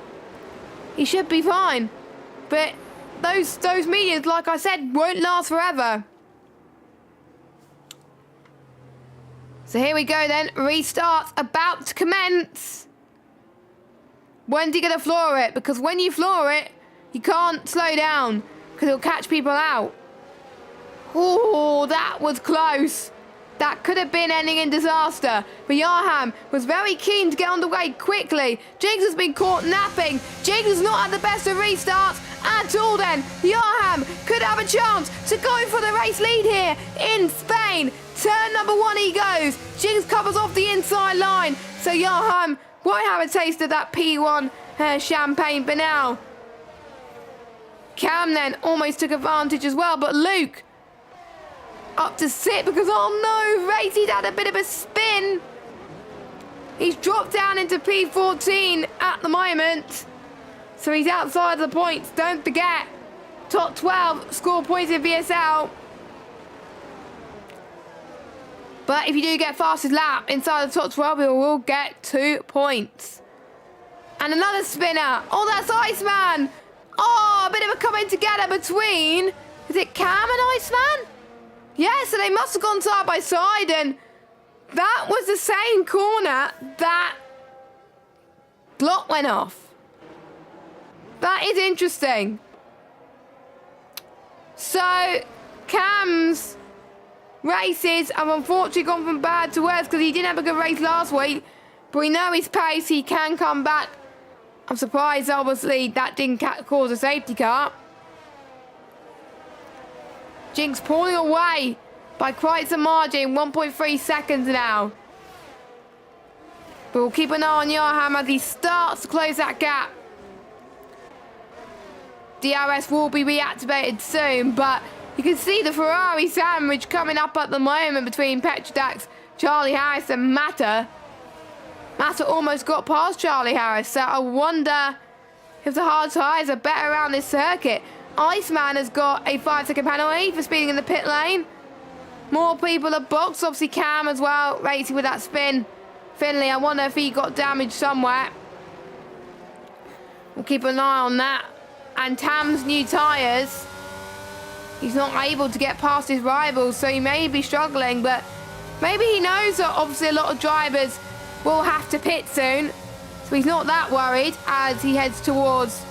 he should be fine. But those mediums, like I said, won't last forever. So here we go then. Restart's about to commence. When's he going to floor it? Because when you floor it, you can't slow down because it'll catch people out. Oh, that was close. That could have been ending in disaster. But Yarham was very keen to get on the way quickly. Jinx has been caught napping. Jinx is not at the best of restarts at all then. Yarham could have a chance to go for the race lead here in Spain. Turn number 1 he goes. Jinx covers off the inside line. So Yarham won't have a taste of that P1 champagne. But now Cam then almost took advantage as well. But Luke up to sit because, oh no, Racey's had a bit of a spin. He's dropped down into P14 at the moment. So he's outside the points. Don't forget, top 12 score points in VSL. But if you do get fastest lap inside the top 12, you will get 2 points. And another spinner. Oh, that's Iceman. Oh, a bit of a coming together between, is it Cam and Iceman? Yeah, so they must have gone side by side, and that was the same corner that block went off. That is interesting. So, Cam's races have unfortunately gone from bad to worse because he didn't have a good race last week, but we know his pace, he can come back. I'm surprised, obviously, that didn't cause a safety car. Jinx pulling away by quite some margin, 1.3 seconds now. But we'll keep an eye on Yarham as he starts to close that gap. DRS will be reactivated soon, but you can see the Ferrari sandwich coming up at the moment between Petrodax, Charlie Harris and Mata. Mata almost got past Charlie Harris, so I wonder if the hard tyres are better around this circuit. Iceman has got a 5-second penalty for speeding in the pit lane. More people are boxed. Obviously Cam as well, racing with that spin. Finley, I wonder if he got damaged somewhere. We'll keep an eye on that. And Tam's new tyres. He's not able to get past his rivals, so he may be struggling, but maybe he knows that obviously a lot of drivers will have to pit soon. So he's not that worried as he heads towards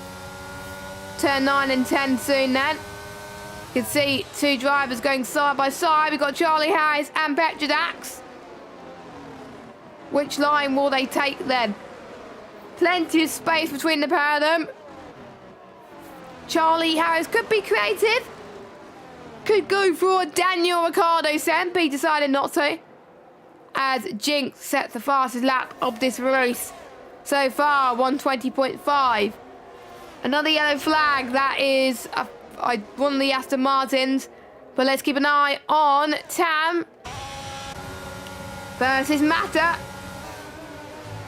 turn 9 and 10 soon then. You can see two drivers going side by side. We've got Charlie Harris and Petrodax. Which line will they take then? Plenty of space between the pair of them. Charlie Harris could be creative. Could go for a Daniel Ricciardo Semp. He decided not to. As Jinx sets the fastest lap of this race so far, 120.5. Another yellow flag. That is one of the Aston Martins. But let's keep an eye on Tam versus Mata.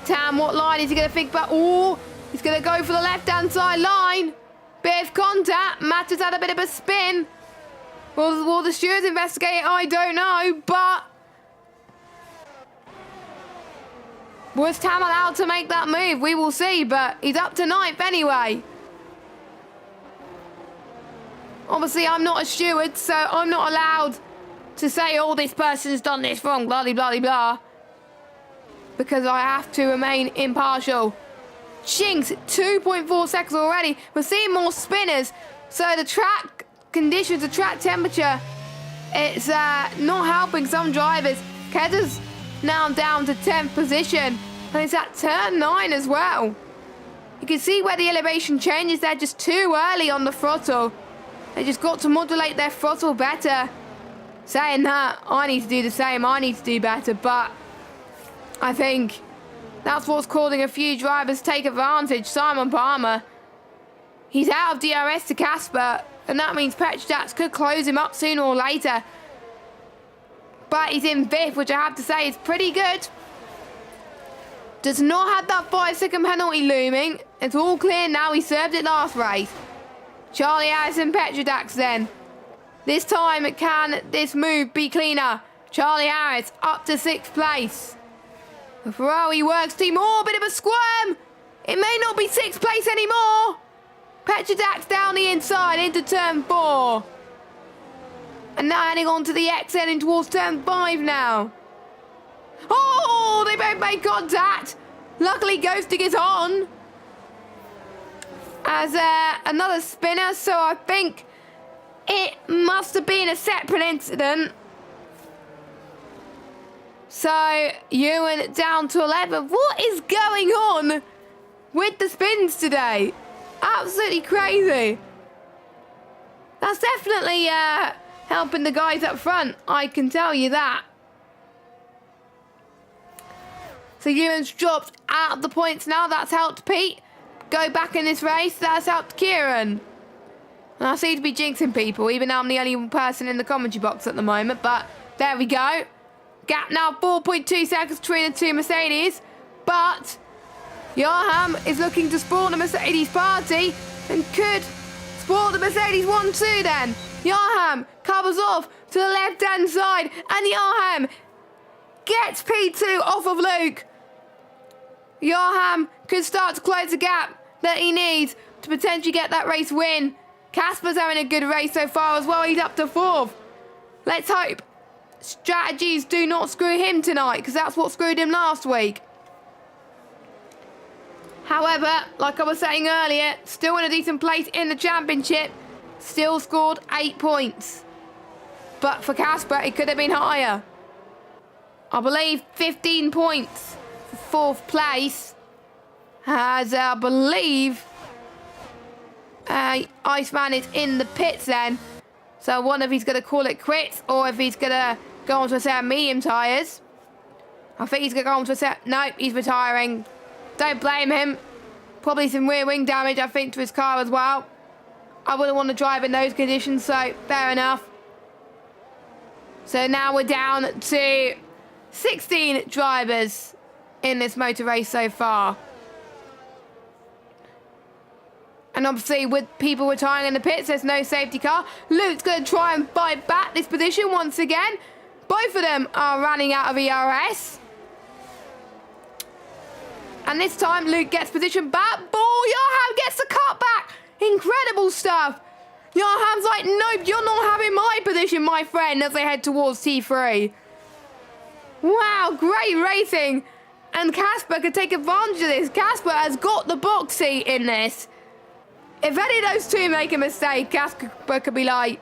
Tam, what line is he going to think about? Oh, he's going to go for the left-hand side line. Bit of contact. Mata's had a bit of a spin. Will the stewards investigate it? I don't know, but was Tam allowed to make that move? We will see, but he's up to 9th anyway. Obviously, I'm not a steward, so I'm not allowed to say, oh, this person's done this wrong, blah, blah, blah, blah. Because I have to remain impartial. Jinx, 2.4 seconds already. We're seeing more spinners. So the track conditions, the track temperature, it's not helping some drivers. Kedda's now down to 10th position. And it's at turn 9 as well. You can see where the elevation changes. They're just too early on the throttle. They just got to modulate their throttle better. Saying that, I need to do the same. I need to do better. But I think that's what's causing a few drivers to take advantage. Simon Palmer, he's out of DRS to Casper, and that means Petrodax could close him up sooner or later. But he's in 5th, which I have to say is pretty good. Does not have that 5-second penalty looming. It's all clear now. He served it last race. Charlie Harris and Petrodax then. This time, can this move be cleaner? Charlie Harris up to 6th place. The Ferrari Works team, oh, a bit of a squirm. It may not be 6th place anymore. Petrodax down the inside into turn 4. And now heading on to the X, heading towards turn 5 now. Oh, they both made contact. Luckily, Ghosting is on. As another spinner, so I think it must have been a separate incident. So, Ewan down to 11. What is going on with the spins today? Absolutely crazy. That's definitely helping the guys up front. I can tell you that. So, Ewan's dropped out of the points now. That's helped Pete go back in this race. That's helped Kieran. And I seem to be jinxing people, even though I'm the only person in the commentary box at the moment. But there we go. Gap now 4.2 seconds between the two Mercedes. But Joachim is looking to sport the Mercedes party and could sport the Mercedes 1-2 then. Joachim covers off to the left-hand side. And Joachim gets P2 off of Luke. Joachim could start to close the gap that he needs to potentially get that race win. Casper's having a good race so far as well. He's up to 4th. Let's hope strategies do not screw him tonight, because that's what screwed him last week. However, like I was saying earlier, still in a decent place in the championship. Still scored 8 points. But for Casper, it could have been higher. I believe 15 points for 4th place. As I believe Iceman is in the pits then. So I wonder if he's going to call it quits or if he's going to go on to a set of medium tyres. I think he's going to go on to a set. Nope, he's retiring. Don't blame him. Probably some rear wing damage, I think, to his car as well. I wouldn't want to drive in those conditions, so fair enough. So now we're down to 16 drivers in this motor race so far. And obviously, with people retiring in the pits, there's no safety car. Luke's going to try and fight back this position once again. Both of them are running out of ERS. And this time, Luke gets position back. Ball, Johan gets the cut back. Incredible stuff. Johan's like, nope, you're not having my position, my friend, as they head towards T3. Wow, great racing. And Casper could take advantage of this. Casper has got the box seat in this. If any of those two make a mistake, Casper could be like,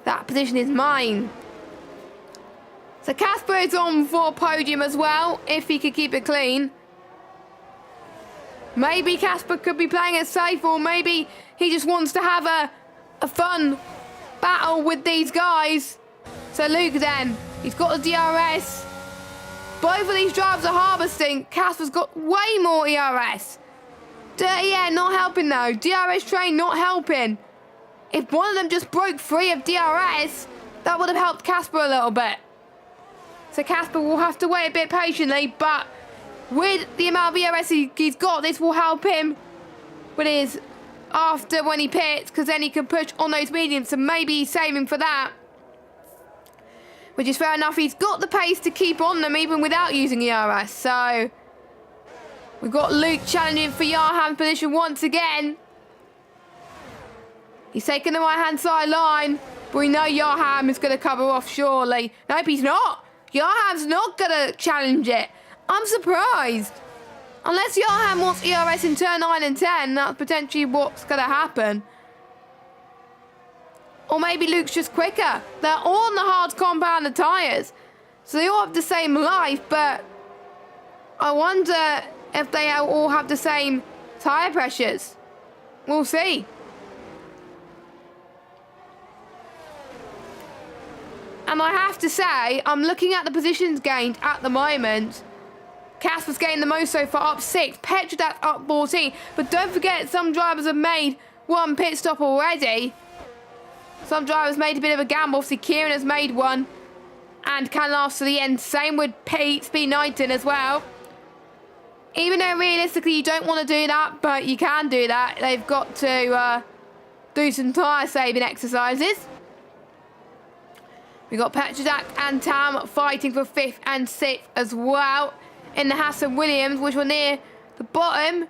that position is mine. So Casper is on for podium as well, if he could keep it clean. Maybe Casper could be playing it safe, or maybe he just wants to have a fun battle with these guys. So Luke then, he's got the DRS. Both of these drivers are harvesting. Casper's got way more ERS. Dirty Air not helping though. DRS train not helping. If one of them just broke free of DRS, that would have helped Casper a little bit. So Casper will have to wait a bit patiently, but with the amount of ERS he's got, this will help him with his after when he pits, because then he can push on those mediums, so maybe he's saving for that. Which is fair enough. He's got the pace to keep on them even without using ERS. So we've got Luke challenging for Johan's position once again. He's taking the right-hand side line, but we know Johan is going to cover off surely. Nope, he's not. Johan's not going to challenge it. I'm surprised. Unless Johan wants ERS in turn 9 and 10, that's potentially what's going to happen. Or maybe Luke's just quicker. They're all on the hard compounded tyres, so they all have the same life, but I wonder if they all have the same tyre pressures. We'll see. And I have to say, I'm looking at the positions gained at the moment. Casper's gained the most so far, up 6. Petrodac's up 14. But don't forget, some drivers have made one pit stop already. Some drivers made a bit of a gamble. Obviously, Kieran has made one and can last to the end. Same with Pete, Speed Knighton as well. Even though realistically you don't want to do that, but you can do that. They've got to do some tyre saving exercises. We've got Petrodac and Tam fighting for 5th and 6th as well in the Hassan Williams, which were near the bottom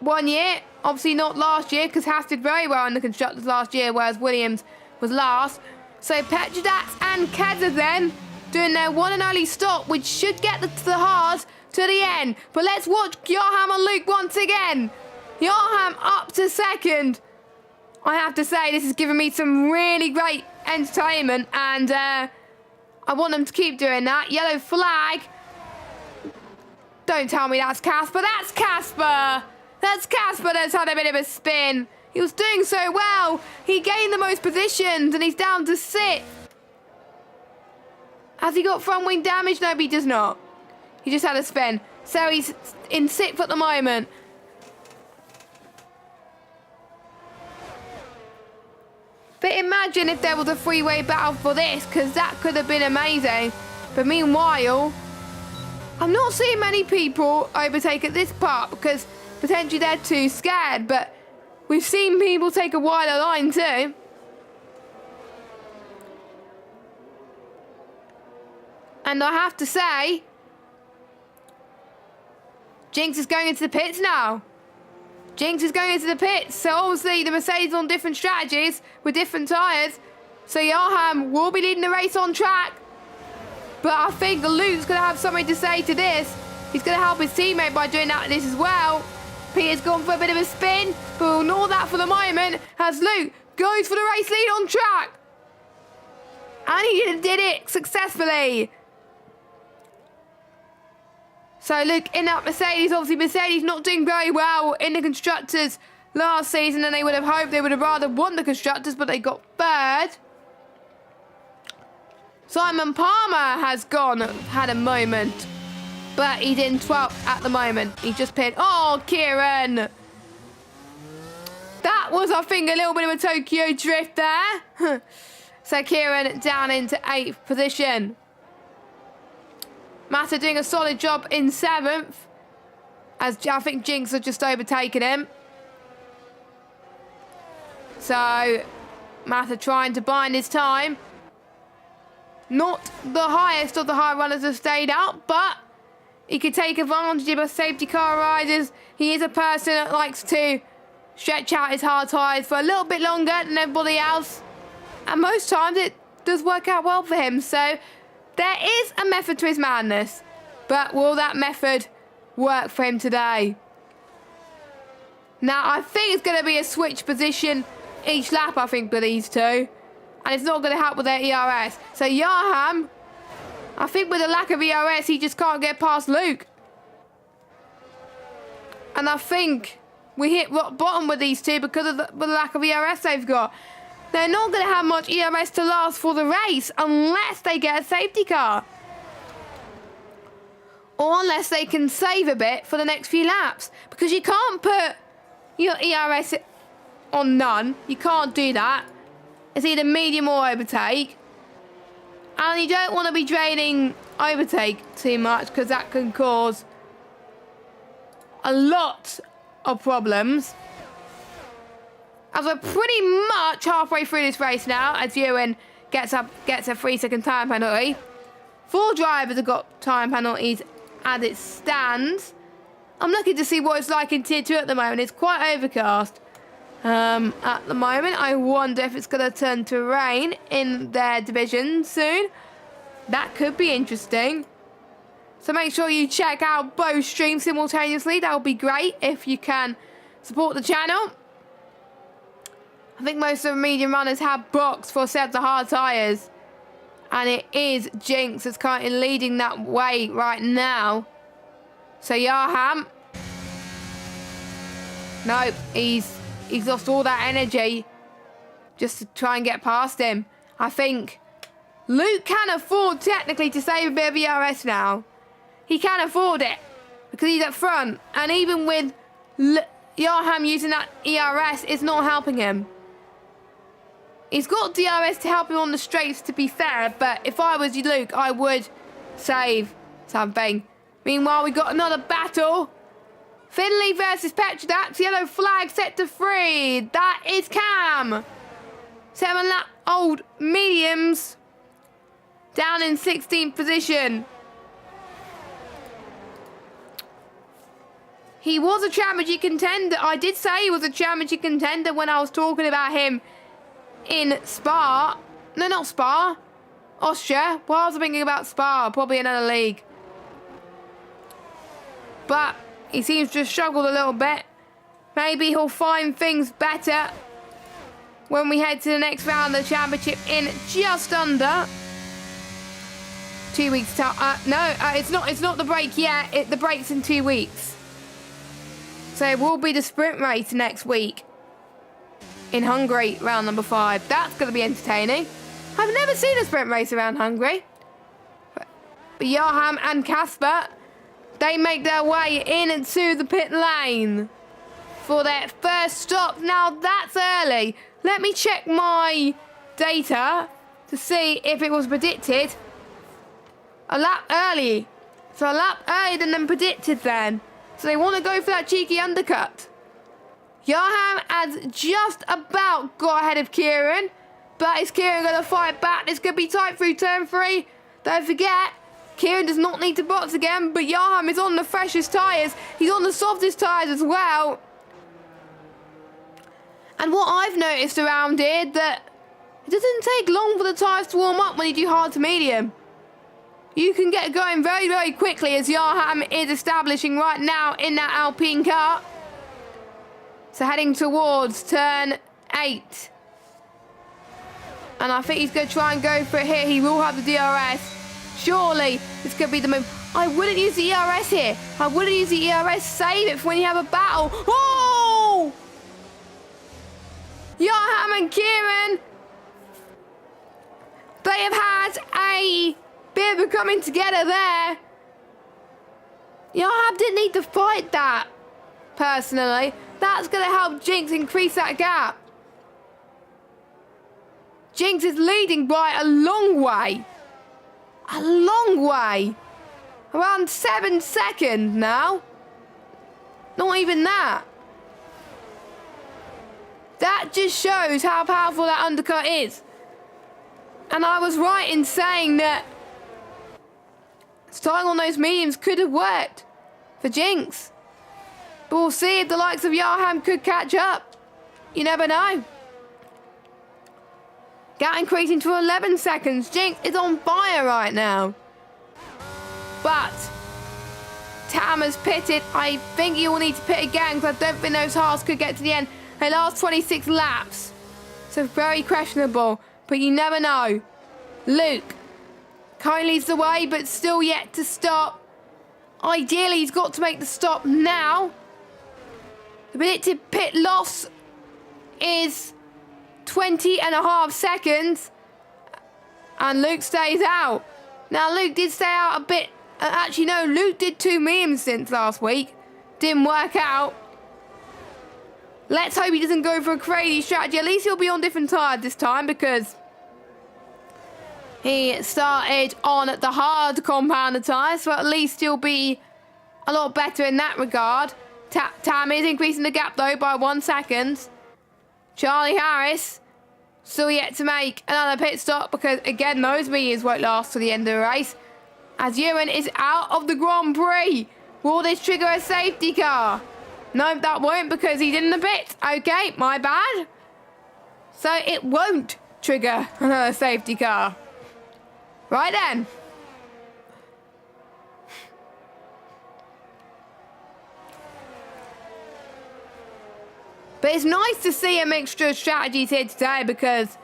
1 year. Obviously not last year, because Haas did very well in the Constructors last year, whereas Williams was last. So Petrodac and Keza then doing their one and only stop, which should get the Haas to the end. But let's watch Johan and Luke once again. Johan up to 2nd. I have to say, this has given me some really great entertainment, and I want them to keep doing that. Yellow flag. Don't tell me that's Casper. That's Casper. That's Casper that's had a bit of a spin. He was doing so well. He gained the most positions, and he's down to 6th. Has he got front wing damage? No, he does not. He just had a spin. So he's in 6th at the moment. But imagine if there was a three-way battle for this, because that could have been amazing. But meanwhile, I'm not seeing many people overtake at this part, because potentially they're too scared. But we've seen people take a wider line too. And I have to say, Jinx is going into the pits now. Jinx is going into the pits, so obviously the Mercedes on different strategies with different tyres. So Johan will be leading the race on track. But I think Luke's going to have something to say to this. He's going to help his teammate by doing that this as well. Peter's gone for a bit of a spin, but we'll ignore that for the moment as Luke goes for the race lead on track. And he did it successfully. So Luke in that Mercedes, obviously Mercedes not doing very well in the Constructors last season, and they would have hoped they would have rather won the Constructors, but they got 3rd. Simon Palmer has had a moment, but he's in 12th at the moment. He just pitted. Oh, Kieran. That was, I think, a little bit of a Tokyo drift there. So Kieran down into 8th position. Mata doing a solid job in 7th, as I think Jinx has just overtaken him. So Mata trying to bind his time. Not the highest of the high runners have stayed out, but he could take advantage of a safety car riders. He is a person that likes to stretch out his hard tyres for a little bit longer than everybody else. And most times it does work out well for him. So there is a method to his madness. But will that method work for him today? Now, I think it's going to be a switch position each lap, I think, for these two. And it's not going to help with their ERS. So Yarham, I think with the lack of ERS, he just can't get past Luke. And I think we hit rock bottom with these two because of the lack of ERS they've got. They're not going to have much ERS to last for the race unless they get a safety car. Or unless they can save a bit for the next few laps. Because you can't put your ERS on none. You can't do that. It's either medium or overtake. And you don't want to be draining overtake too much because that can cause a lot of problems. As we're pretty much halfway through this race now, as Ewan gets a 3-second time penalty. 4 drivers have got time penalties as it stands. I'm looking to see what it's like in Tier 2 at the moment. It's quite overcast. At the moment, I wonder if it's going to turn to rain in their division soon. That could be interesting. So make sure you check out both streams simultaneously. That would be great if you can support the channel. I think most of the medium runners have boxed for sets of hard tyres. And it is Jinx that's currently leading that way right now. So Yarham. No, he's lost all that energy just to try and get past him. I think Luke can afford technically to save a bit of ERS now. He can afford it because he's at front. And even with Yarham using that ERS, it's not helping him. He's got DRS to help him on the straights, to be fair. But if I was Luke, I would save something. Meanwhile, we got another battle. Finley versus Petrodax. Yellow flag set to 3. That is Cam. 7 lap old mediums. Down in 16th position. He was a championship contender. I did say he was a championship contender when I was talking about him in Spa. No, not Spa. Austria. Well, I was thinking about Spa. Probably another league. But he seems to have struggled a little bit. Maybe he'll find things better when we head to the next round of the championship in just under 2 weeks' time. It's not the break yet. The break's in 2 weeks. So it will be the sprint race next week in Hungary, round number 5. That's going to be entertaining. I've never seen a sprint race around Hungary. But Yarham and Casper, they make their way into the pit lane for their first stop. Now that's early. Let me check my data to see if it was predicted. A lap early. So a lap earlier than predicted then. So they want to go for that cheeky undercut. Yarham has just about got ahead of Kieran. But is Kieran going to fight back? This could be tight through turn 3. Don't forget, Kieran does not need to box again. But Yarham is on the freshest tyres. He's on the softest tyres as well. And what I've noticed around here, that it doesn't take long for the tyres to warm up when you do hard to medium. You can get going very, very quickly, as Yarham is establishing right now in that Alpine car. So heading towards turn 8. And I think he's going to try and go for it here. He will have the DRS. Surely this could be the move. I wouldn't use the ERS here. I wouldn't use the ERS. Save it for when you have a battle. Oh! Yarham and Kieran. They have had a bit of a coming together there. Yarham didn't need to fight that, personally. That's going to help Jinx increase that gap. Jinx is leading by a long way. A long way. Around 7 seconds now. Not even that. That just shows how powerful that undercut is. And I was right in saying that starting on those mediums could have worked for Jinx. But we'll see if the likes of Yarham could catch up. You never know. Gap increasing to 11 seconds. Jinx is on fire right now. But Tam has pitted. I think he will need to pit again because I don't think those halves could get to the end. They last 26 laps. So very questionable. But you never know. Luke currently leads the way, but still yet to stop. Ideally, he's got to make the stop now. The predicted pit loss is 20.5 seconds. And Luke stays out. Now, Luke did stay out a bit. Actually, no, Luke did 2 mediums since last week. Didn't work out. Let's hope he doesn't go for a crazy strategy. At least he'll be on different tyres this time because he started on the hard compounder tyres. So at least he'll be a lot better in that regard. Tam is increasing the gap, though, by 1 second. Charlie Harris still yet to make another pit stop because, again, those mediums won't last to the end of the race. As Ewan is out of the Grand Prix. Will this trigger a safety car? No, that won't because he's in the pit. Okay, my bad. So it won't trigger another safety car. Right then. But it's nice to see a mixture of strategies here today because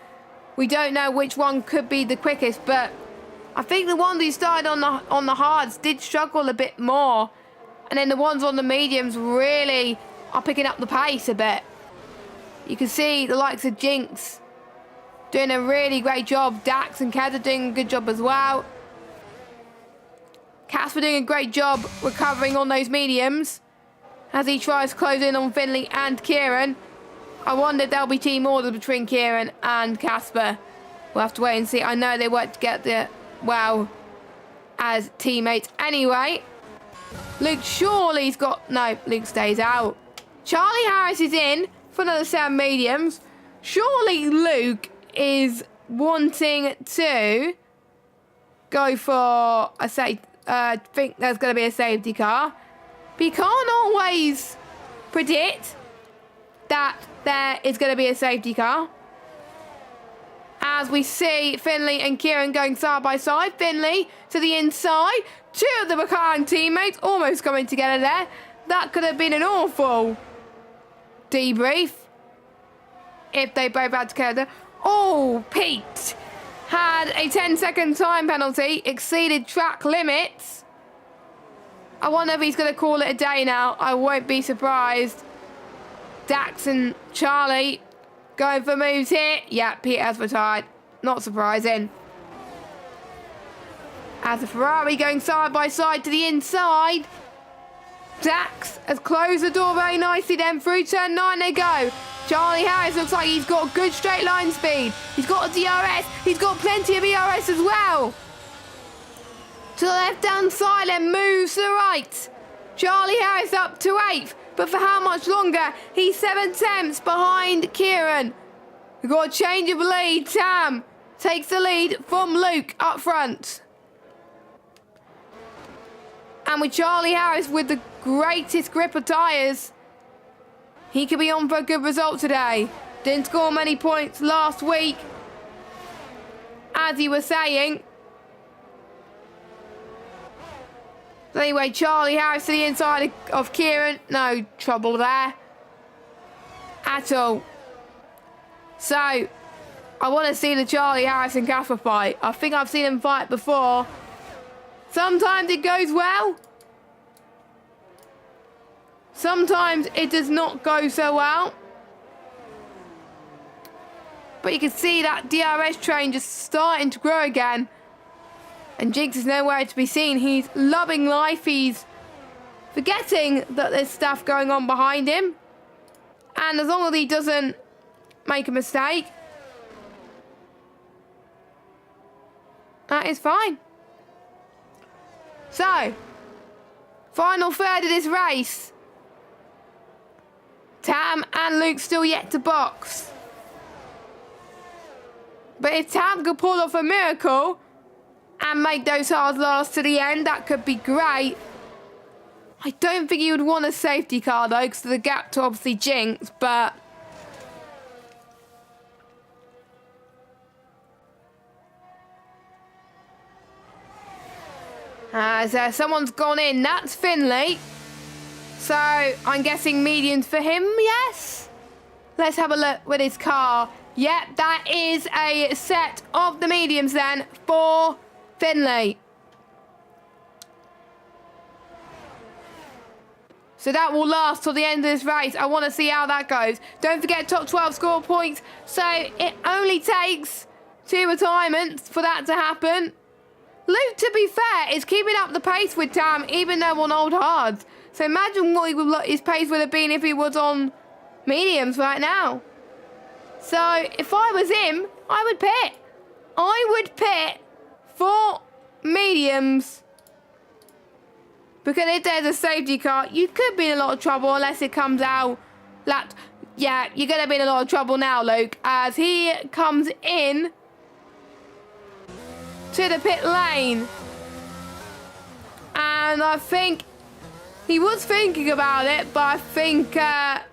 we don't know which one could be the quickest. But I think the ones who started on the hards did struggle a bit more. And then the ones on the mediums really are picking up the pace a bit. You can see the likes of Jinx doing a really great job. Dax and Kez are doing a good job as well. Casper doing a great job recovering on those mediums as he tries to close in on Finley and Kieran. I wonder if there'll be team orders between Kieran and Casper. We'll have to wait and see. I know they work together well as teammates anyway. Luke surely's got... No, Luke stays out. Charlie Harris is in for another 7 mediums. Surely Luke is wanting to go for a safe... I think there's going to be a safety car. But you can't always predict that there is going to be a safety car. As we see Finley and Kieran going side by side. Finley to the inside. 2 of the McLaren teammates almost coming together there. That could have been an awful debrief if they both had together. Oh, Pete had a 10-second time penalty, exceeded track limits. I wonder if he's going to call it a day now. I won't be surprised. Dax and Charlie going for moves here. Yeah, Pete has retired. Not surprising. As the Ferrari going side by side to the inside. Dax has closed the door very nicely then. Through turn 9 they go. Charlie Harris looks like he's got good straight line speed. He's got a DRS. He's got plenty of ERS as well. To the left-hand side and moves to the right. Charlie Harris up to 8th. But for how much longer? He's 7 tenths behind Kieran. We've got a change of lead. Tam takes the lead from Luke up front. And with Charlie Harris with the greatest grip of tyres, he could be on for a good result today. Didn't score many points last week, as he was saying. So anyway, Charlie Harris to the inside of Kieran. No trouble there at all. So, I want to see the Charlie Harris and Casper fight. I think I've seen them fight before. Sometimes it goes well. Sometimes it does not go so well. But you can see that DRS train just starting to grow again. And Jinx is nowhere to be seen. He's loving life. He's forgetting that there's stuff going on behind him. And as long as he doesn't make a mistake, that is fine. So, final third of this race. Tam and Luke still yet to box. But if Tam could pull off a miracle and make those hards last to the end, that could be great. I don't think he would want a safety car though, because of the gap to obviously Jinx, but... someone's gone in. That's Finley. So, I'm guessing mediums for him, yes? Let's have a look with his car. Yep, that is a set of the mediums then for Finley. So that will last till the end of this race. I want to see how that goes. Don't forget top 12 score points. So it only takes 2 retirements for that to happen. Luke, to be fair, is keeping up the pace with Tam, even though on old hards. So imagine what his pace would have been if he was on mediums right now. So if I was him, I would pit. I would pit for mediums. Because if there's a safety car, you could be in a lot of trouble unless it comes out. Yeah, you're going to be in a lot of trouble now, Luke, as he comes in to the pit lane. And I think he was thinking about it, but I think that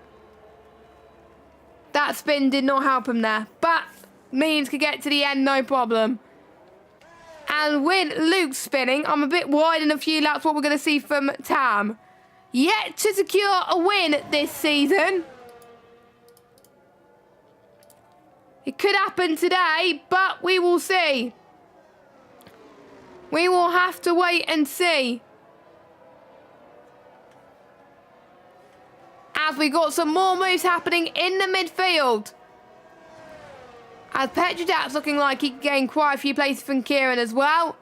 spin did not help him there. But mediums could get to the end, no problem. And with Luke spinning, I'm a bit wide in a few laps what we're going to see from Tam. Yet to secure a win this season. It could happen today, but we will see. We will have to wait and see. As we got some more moves happening in the midfield. As Petrodac's looking like he gained quite a few places from Kieran as well.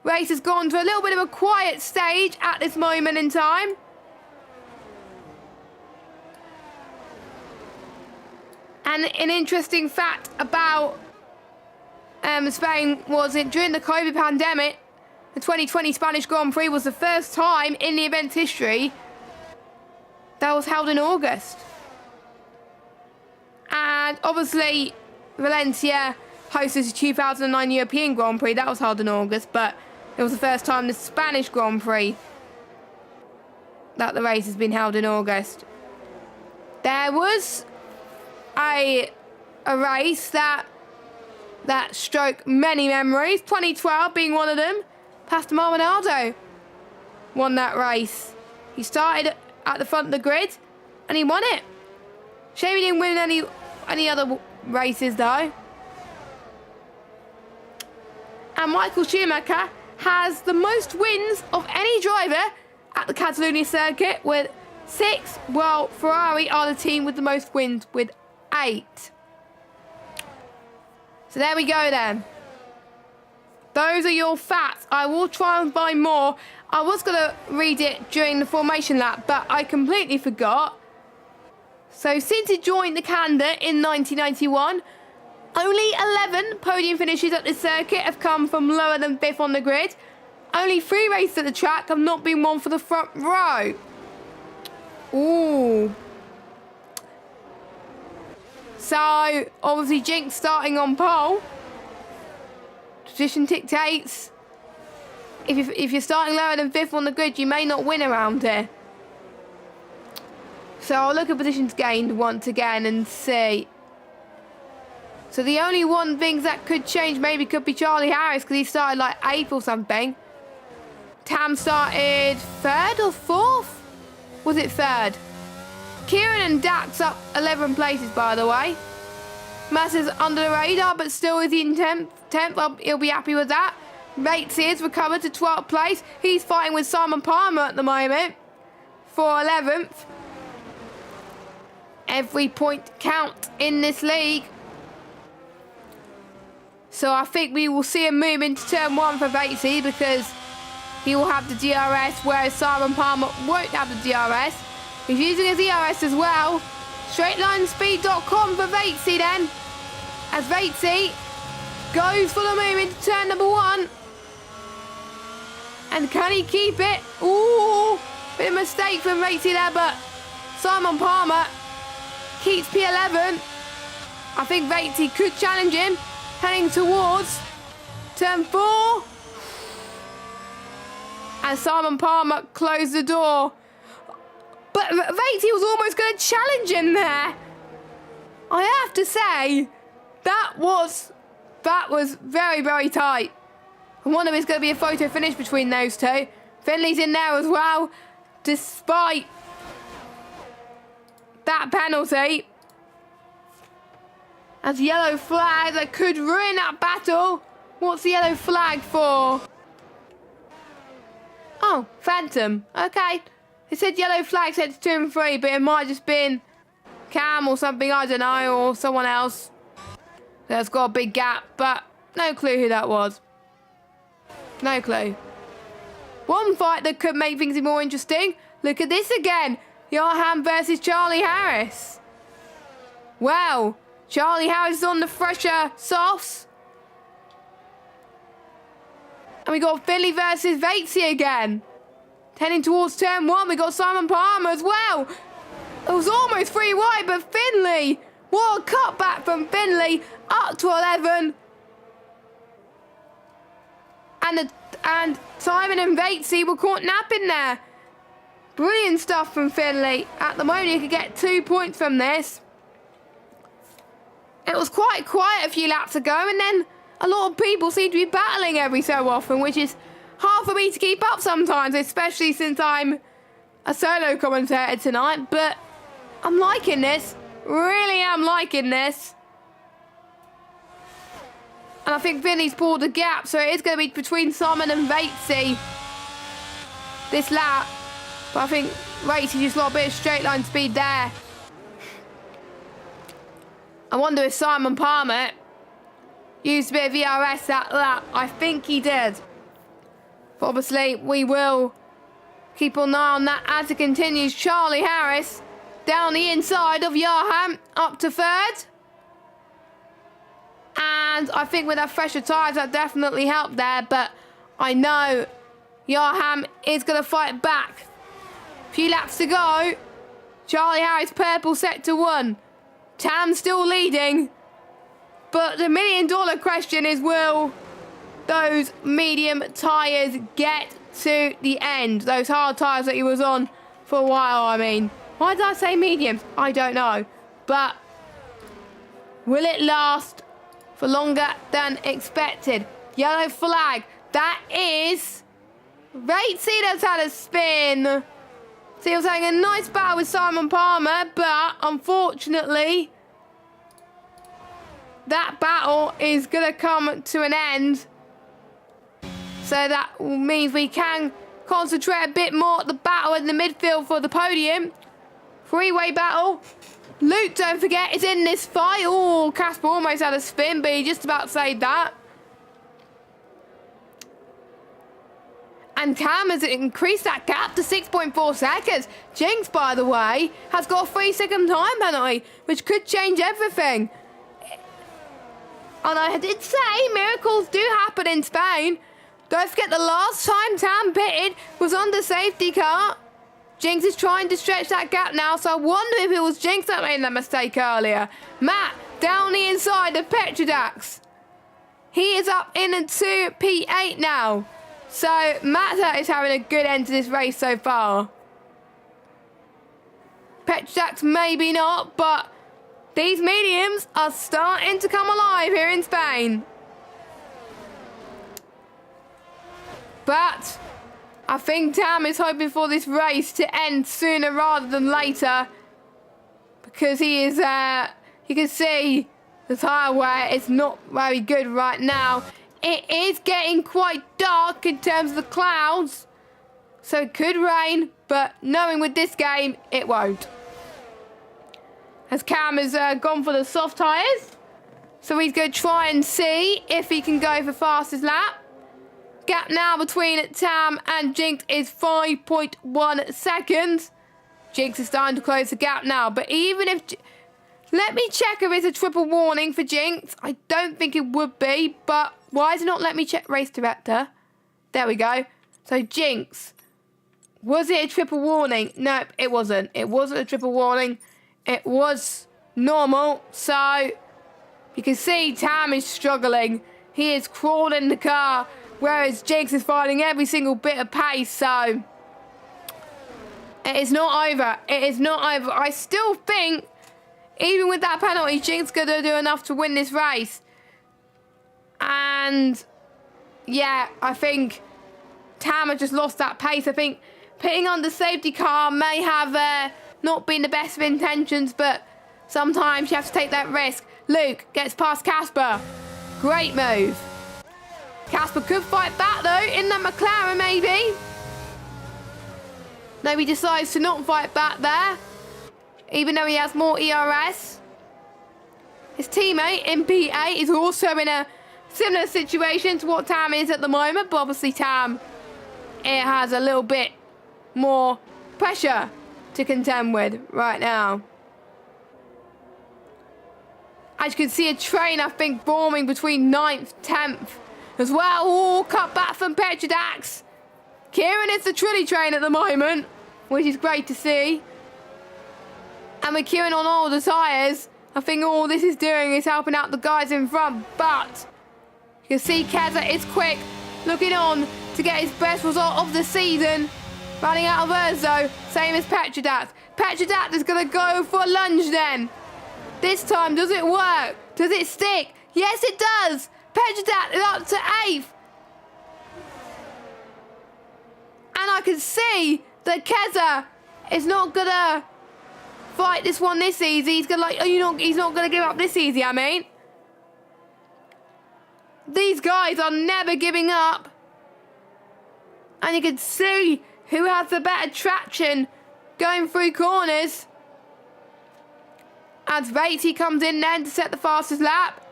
Race has gone to a little bit of a quiet stage at this moment in time. And an interesting fact about Spain was that during the COVID pandemic, the 2020 Spanish Grand Prix was the first time in the event's history that was held in August. And obviously, Valencia hosted the 2009 European Grand Prix. That was held in August, but it was the first time the Spanish Grand Prix that the race has been held in August. There was a race that stroked many memories, 2012 being one of them. Pastor Maldonado won that race. He started at the front of the grid and he won it. Shame he didn't win any other races though. And Michael Schumacher has the most wins of any driver at the Catalonia circuit with 6, while Ferrari are the team with the most wins with 8. So there we go then. Those are your facts. I will try and find more. I was going to read it during the formation lap, but I completely forgot. So since he joined the calendar in 1991, only 11 podium finishes at the circuit have come from lower than 5th on the grid. Only 3 races at the track have not been won for the front row. Ooh. So, obviously Jinx starting on pole. Tradition dictates. If you're starting lower than 5th on the grid, you may not win around here. So I'll look at positions gained once again and see. So the only one thing that could change maybe could be Charlie Harris, because he started like 8th or something. Tam started 3rd or 4th? Was it 3rd? Kieran and Dax up 11 places, by the way. Mass is under the radar, but still is in 10th. Well, he'll be happy with that. Bates is recovered to 12th place. He's fighting with Simon Palmer at the moment for 11th. Every point counts in this league. So I think we will see him move into turn 1 for Batesy, because he will have the DRS, whereas Simon Palmer won't have the DRS. He's using his ERS as well. StraightLineSpeed.com for Batesy then. As Batesy goes for the move into turn number 1. And can he keep it? Ooh, bit of a mistake from Batesy there, but Simon Palmer keeps P11. I think Batesy could challenge him. heading towards turn 4. And Simon Palmer closed the door. But Vaty was almost going to challenge him there. I have to say, that was very, very tight. I wonder if it's going to be a photo finish between those two. Finley's in there as well, despite that penalty. As yellow flag that could ruin that battle. What's the yellow flag for? Oh, Phantom. Okay. It said yellow flag set to 2 and 3, but it might just been Cam or something, I don't know, or someone else that's got a big gap, but no clue who that was. No clue. One fight that could make things more interesting. Look at this again. Yarham versus Charlie Harris. Well, Charlie Harris is on the fresher softs. And we got Finley versus Vatsy again. Heading towards turn 1, we got Simon Palmer as well. It was almost 3 wide, but Finley. What a cutback from Finley. Up to 11. And Simon and Vatsy were caught napping there. Brilliant stuff from Finley. At the moment, he could get 2 points from this. It was quite quiet a few laps ago, and then a lot of people seem to be battling every so often, which is hard for me to keep up sometimes, especially since I'm a solo commentator tonight. But I'm liking this. Really am liking this. And I think Vinny's pulled a gap, so it is going to be between Simon and Vatsy this lap. But I think Vatsy just got a bit of straight line speed there. I wonder if Simon Palmer used a bit of VRS that lap. I think he did. But obviously, we will keep an eye on that as it continues. Charlie Harris down the inside of Yarham, up to 3rd. And I think with our fresher tyres, that definitely helped there. But I know Yarham is going to fight back. A few laps to go. Charlie Harris purple set to 1. Tam still leading. But the $1 million question is, will those medium tyres get to the end? Those hard tyres that he was on for a while, I mean. Why did I say mediums? I don't know. But will it last for longer than expected? Yellow flag. That is Vatsy that's had a spin. So he was having a nice battle with Simon Palmer, but unfortunately, that battle is going to come to an end. So that means we can concentrate a bit more at the battle in the midfield for the podium. 3-way battle. Luke, don't forget, is in this fight. Oh, Casper almost had a spin, but he just about saved that. And Cam has increased that gap to 6.4 seconds. Jinx, by the way, has got a 3-second time penalty, which could change everything. And I did say miracles do happen in Spain. Don't forget the last time Tam pitted was on the safety car. Jinx is trying to stretch that gap now, so I wonder if it was Jinx that made that mistake earlier. Matt down the inside of Petrodax. He is up into P8 now. So Matt is having a good end to this race so far. Petrodax maybe not, but these mediums are starting to come alive here in Spain. But I think Tam is hoping for this race to end sooner rather than later, because he is, you can see the tyre wear is not very good right now. It is getting quite dark in terms of the clouds, so it could rain, but knowing with this game, it won't. As Cam has gone for the soft tyres, so he's going to try and see if he can go for fastest lap. Gap now between Tam and Jinx is 5.1 seconds. Jinx is starting to close the gap now, but even if... Let me check if it's a triple warning for Jinx. I don't think it would be, but why does it not let me check race director? There we go. So Jinx, was it a triple warning? Nope, it wasn't. It wasn't a triple warning. It was normal, so You can see Tam is struggling. He is crawling the car, whereas Jinx is finding every single bit of pace, so it is not over. It is not over. I still think, even with that penalty, Jinx is going to do enough to win this race. And yeah, I think Tam has just lost that pace. I think pitting on the safety car may have not been the best of intentions, but sometimes you have to take that risk. Luke gets past Casper. Great move. Casper could fight back though in the McLaren maybe. No, he decides to not fight back there, even though he has more ERS. His teammate in P8 is also in a similar situation to what Tam is at the moment, but obviously Tam, it has a little bit more pressure to contend with right now. As you can see, a train, I think, forming between 9th, 10th as well. Oh, cut back from Petrodax. Kieran is the Trilly train at the moment, which is great to see. And with Kieran on all the tyres, I think all this is doing is helping out the guys in front. But you can see Keza is quick, looking on to get his best result of the season. Running out of Urzo, same as Petrodax. Petrodax is going to go for a lunge then. This time, does it work? Does it stick? Yes, it does. Petrodax is up to 8th. And I can see that Keza is not going to fight this one this easy. He's going to he's not going to give up this easy, I mean. These guys are never giving up. And you can see who has the better traction going through corners. As Vatey comes in then to set the fastest lap.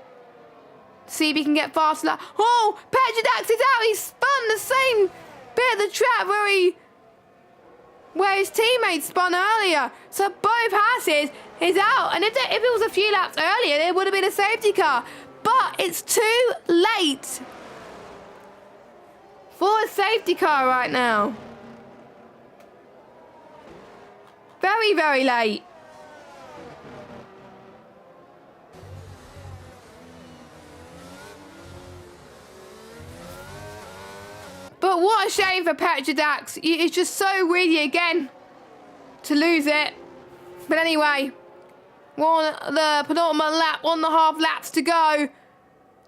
See if he can get fast lap. Oh, Petrodax is out. He spun the same bit of the track where his teammate spun earlier. So both passes is out. And if it was a few laps earlier, there would have been a safety car. But it's too late for a safety car right now. Very, very late. But what a shame for Petrodax. It's just so weedy again to lose it. But anyway, we're on the penultimate lap, 1.5 laps to go.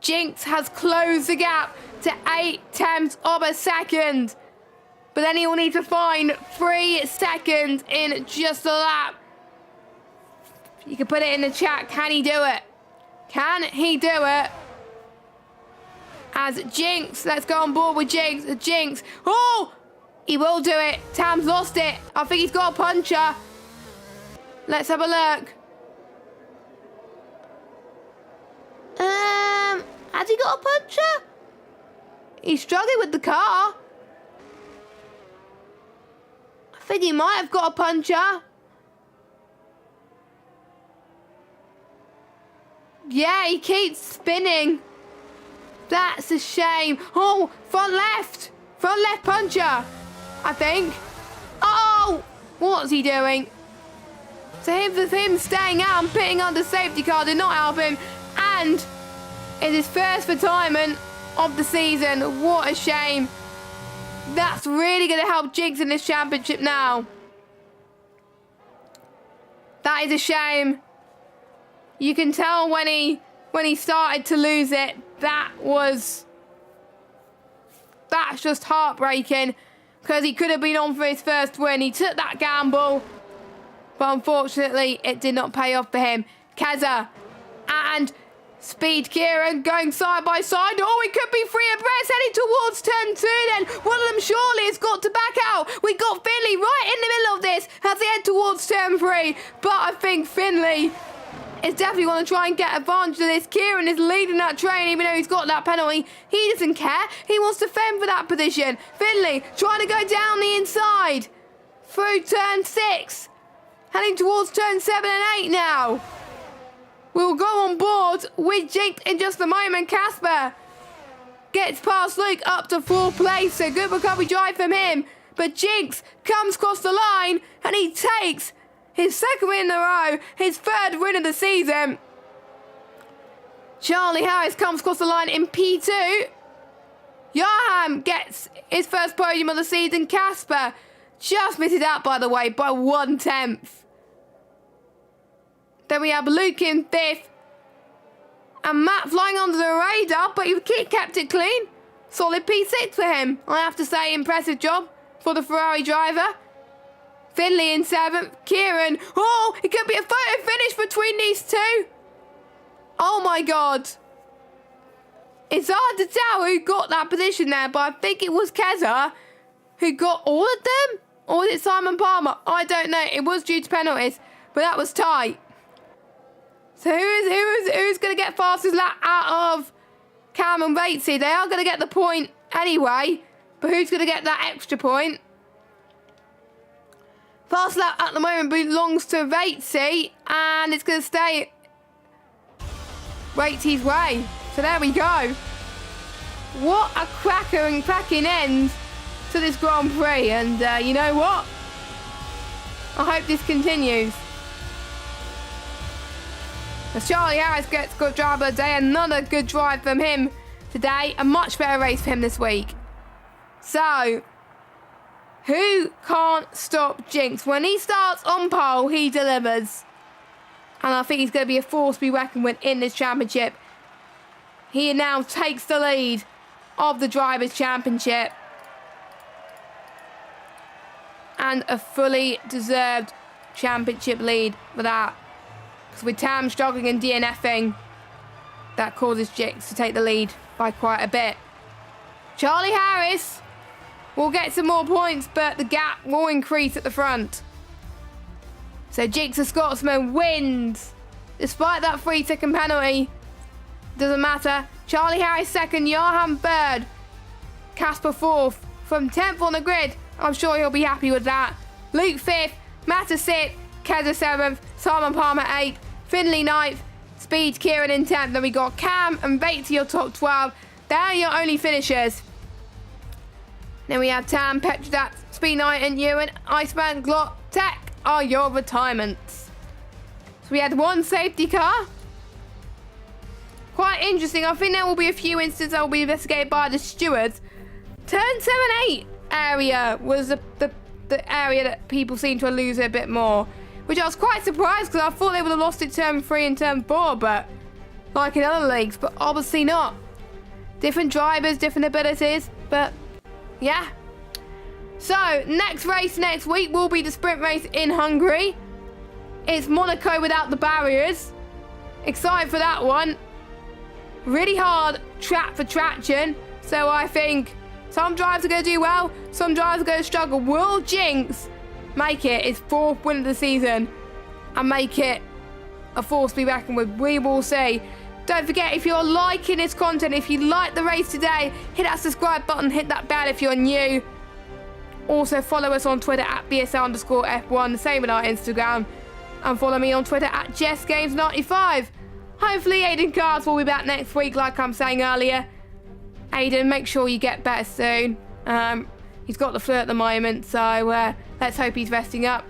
Jinx has closed the gap to 0.8 of a second. But then he will need to find 3 seconds in just a lap. You can put it in the chat. Can he do it? Can he do it? As Jinx, let's go on board with Jinx. Jinx, oh, he will do it. Tam's lost it. I think he's got a puncher. Let's have a look. Has he got a puncher? He's struggling with the car. I think he might have got a puncher. Yeah, he keeps spinning. That's a shame. Oh, front left puncher, I think. Oh, what's he doing? So him staying out and pitting on the safety car did not help him. And it's his first retirement of the season. What a shame. That's really going to help Jinx in this championship now. That is a shame. You can tell when he started to lose it. That's just heartbreaking, because he could have been on for his first win. He took that gamble, but unfortunately it did not pay off for him. Keza and Speed Kieran going side by side. Oh, it could be 3 abreast heading towards turn 2 then. One of them surely has got to back out. We got Finley right in the middle of this as they head towards turn 3. But I think Finley is definitely going to try and get advantage of this. Kieran is leading that train even though he's got that penalty. He doesn't care. He wants to fend for that position. Finley trying to go down the inside through turn 6. Heading towards turn 7 and 8 now. We'll go on board with Jinx in just a moment. Casper gets past Luke up to 4th place. So good recovery drive from him. But Jinx comes across the line and he takes his 2nd win in a row. His 3rd win of the season. Charlie Harris comes across the line in P2. Johan gets his first podium of the season. Casper just misses out, by the way, by 1/10. Then we have Luke in 5th. And Matt flying under the radar, but he kept it clean. Solid P6 for him. I have to say, impressive job for the Ferrari driver. Finley in 7th. Kieran. Oh, it could be a photo finish between these two. Oh my God. It's hard to tell who got that position there, but I think it was Keza who got all of them. Or was it Simon Palmer? I don't know. It was due to penalties, but that was tight. So who's going to get fastest lap out of Cam and Batesy? They are going to get the point anyway, but who's going to get that extra point? Fast lap at the moment belongs to Batesy, and it's going to stay Waitsy's way. So there we go. What a cracker and cracking end to this Grand Prix. And you know what? I hope this continues. As Charlie Harris gets good driver of the day, another good drive from him today. A much better race for him this week. So, who can't stop Jinx? When he starts on pole, he delivers. And I think he's going to be a force to be reckoned with in this championship. He now takes the lead of the Drivers' Championship. And a fully deserved championship lead for that. Because with Tam struggling and DNFing, that causes Jinx to take the lead by quite a bit. Charlie Harris will get some more points, but the gap will increase at the front. So Jinx, the Scotsman, wins. Despite that 3-second penalty, doesn't matter. Charlie Harris 2nd, Johan 3rd, Casper 4th. From 10th on the grid, I'm sure he'll be happy with that. Luke 5th, Matta 6th, Keza 7th, Simon Palmer 8th, Finley 9th, Speed Kieran in 10th. Then we got Cam and Bates your top 12. They're your only finishers. Then we have Tam, Petrodat, Speed Knight and Ewan, Iceman, Glot, Tech are your retirements. So we had one safety car. Quite interesting. I think there will be a few instances that will be investigated by the stewards. Turn 7-8 area was the area that people seem to lose a bit more, which I was quite surprised because I thought they would have lost it turn 3 and turn 4, but like in other leagues, but obviously not. Different drivers, different abilities, but yeah. So next race next week will be the sprint race in Hungary. It's Monaco without the barriers. Excited for that one. Really hard track for traction, so I think some drivers are going to do well, some drivers are going to struggle. Will Jinx make it his 4th win of the season and make it a force to be reckoned with? We will see. Don't forget, if you're liking this content, if you like the race today, hit that subscribe button, hit that bell if you're new. Also follow us on Twitter at VSL_F1, same with our Instagram. And follow me on Twitter at JessGames95. Hopefully Aiden Cards will be back next week, like I'm saying earlier. Aiden, make sure you get better soon. He's got the flu at the moment, so let's hope he's resting up.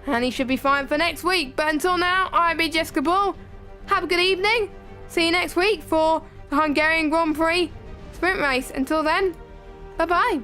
And he should be fine for next week. But until now, I've been Jessica Ball. Have a good evening. See you next week for the Hungarian Grand Prix sprint race. Until then, bye-bye.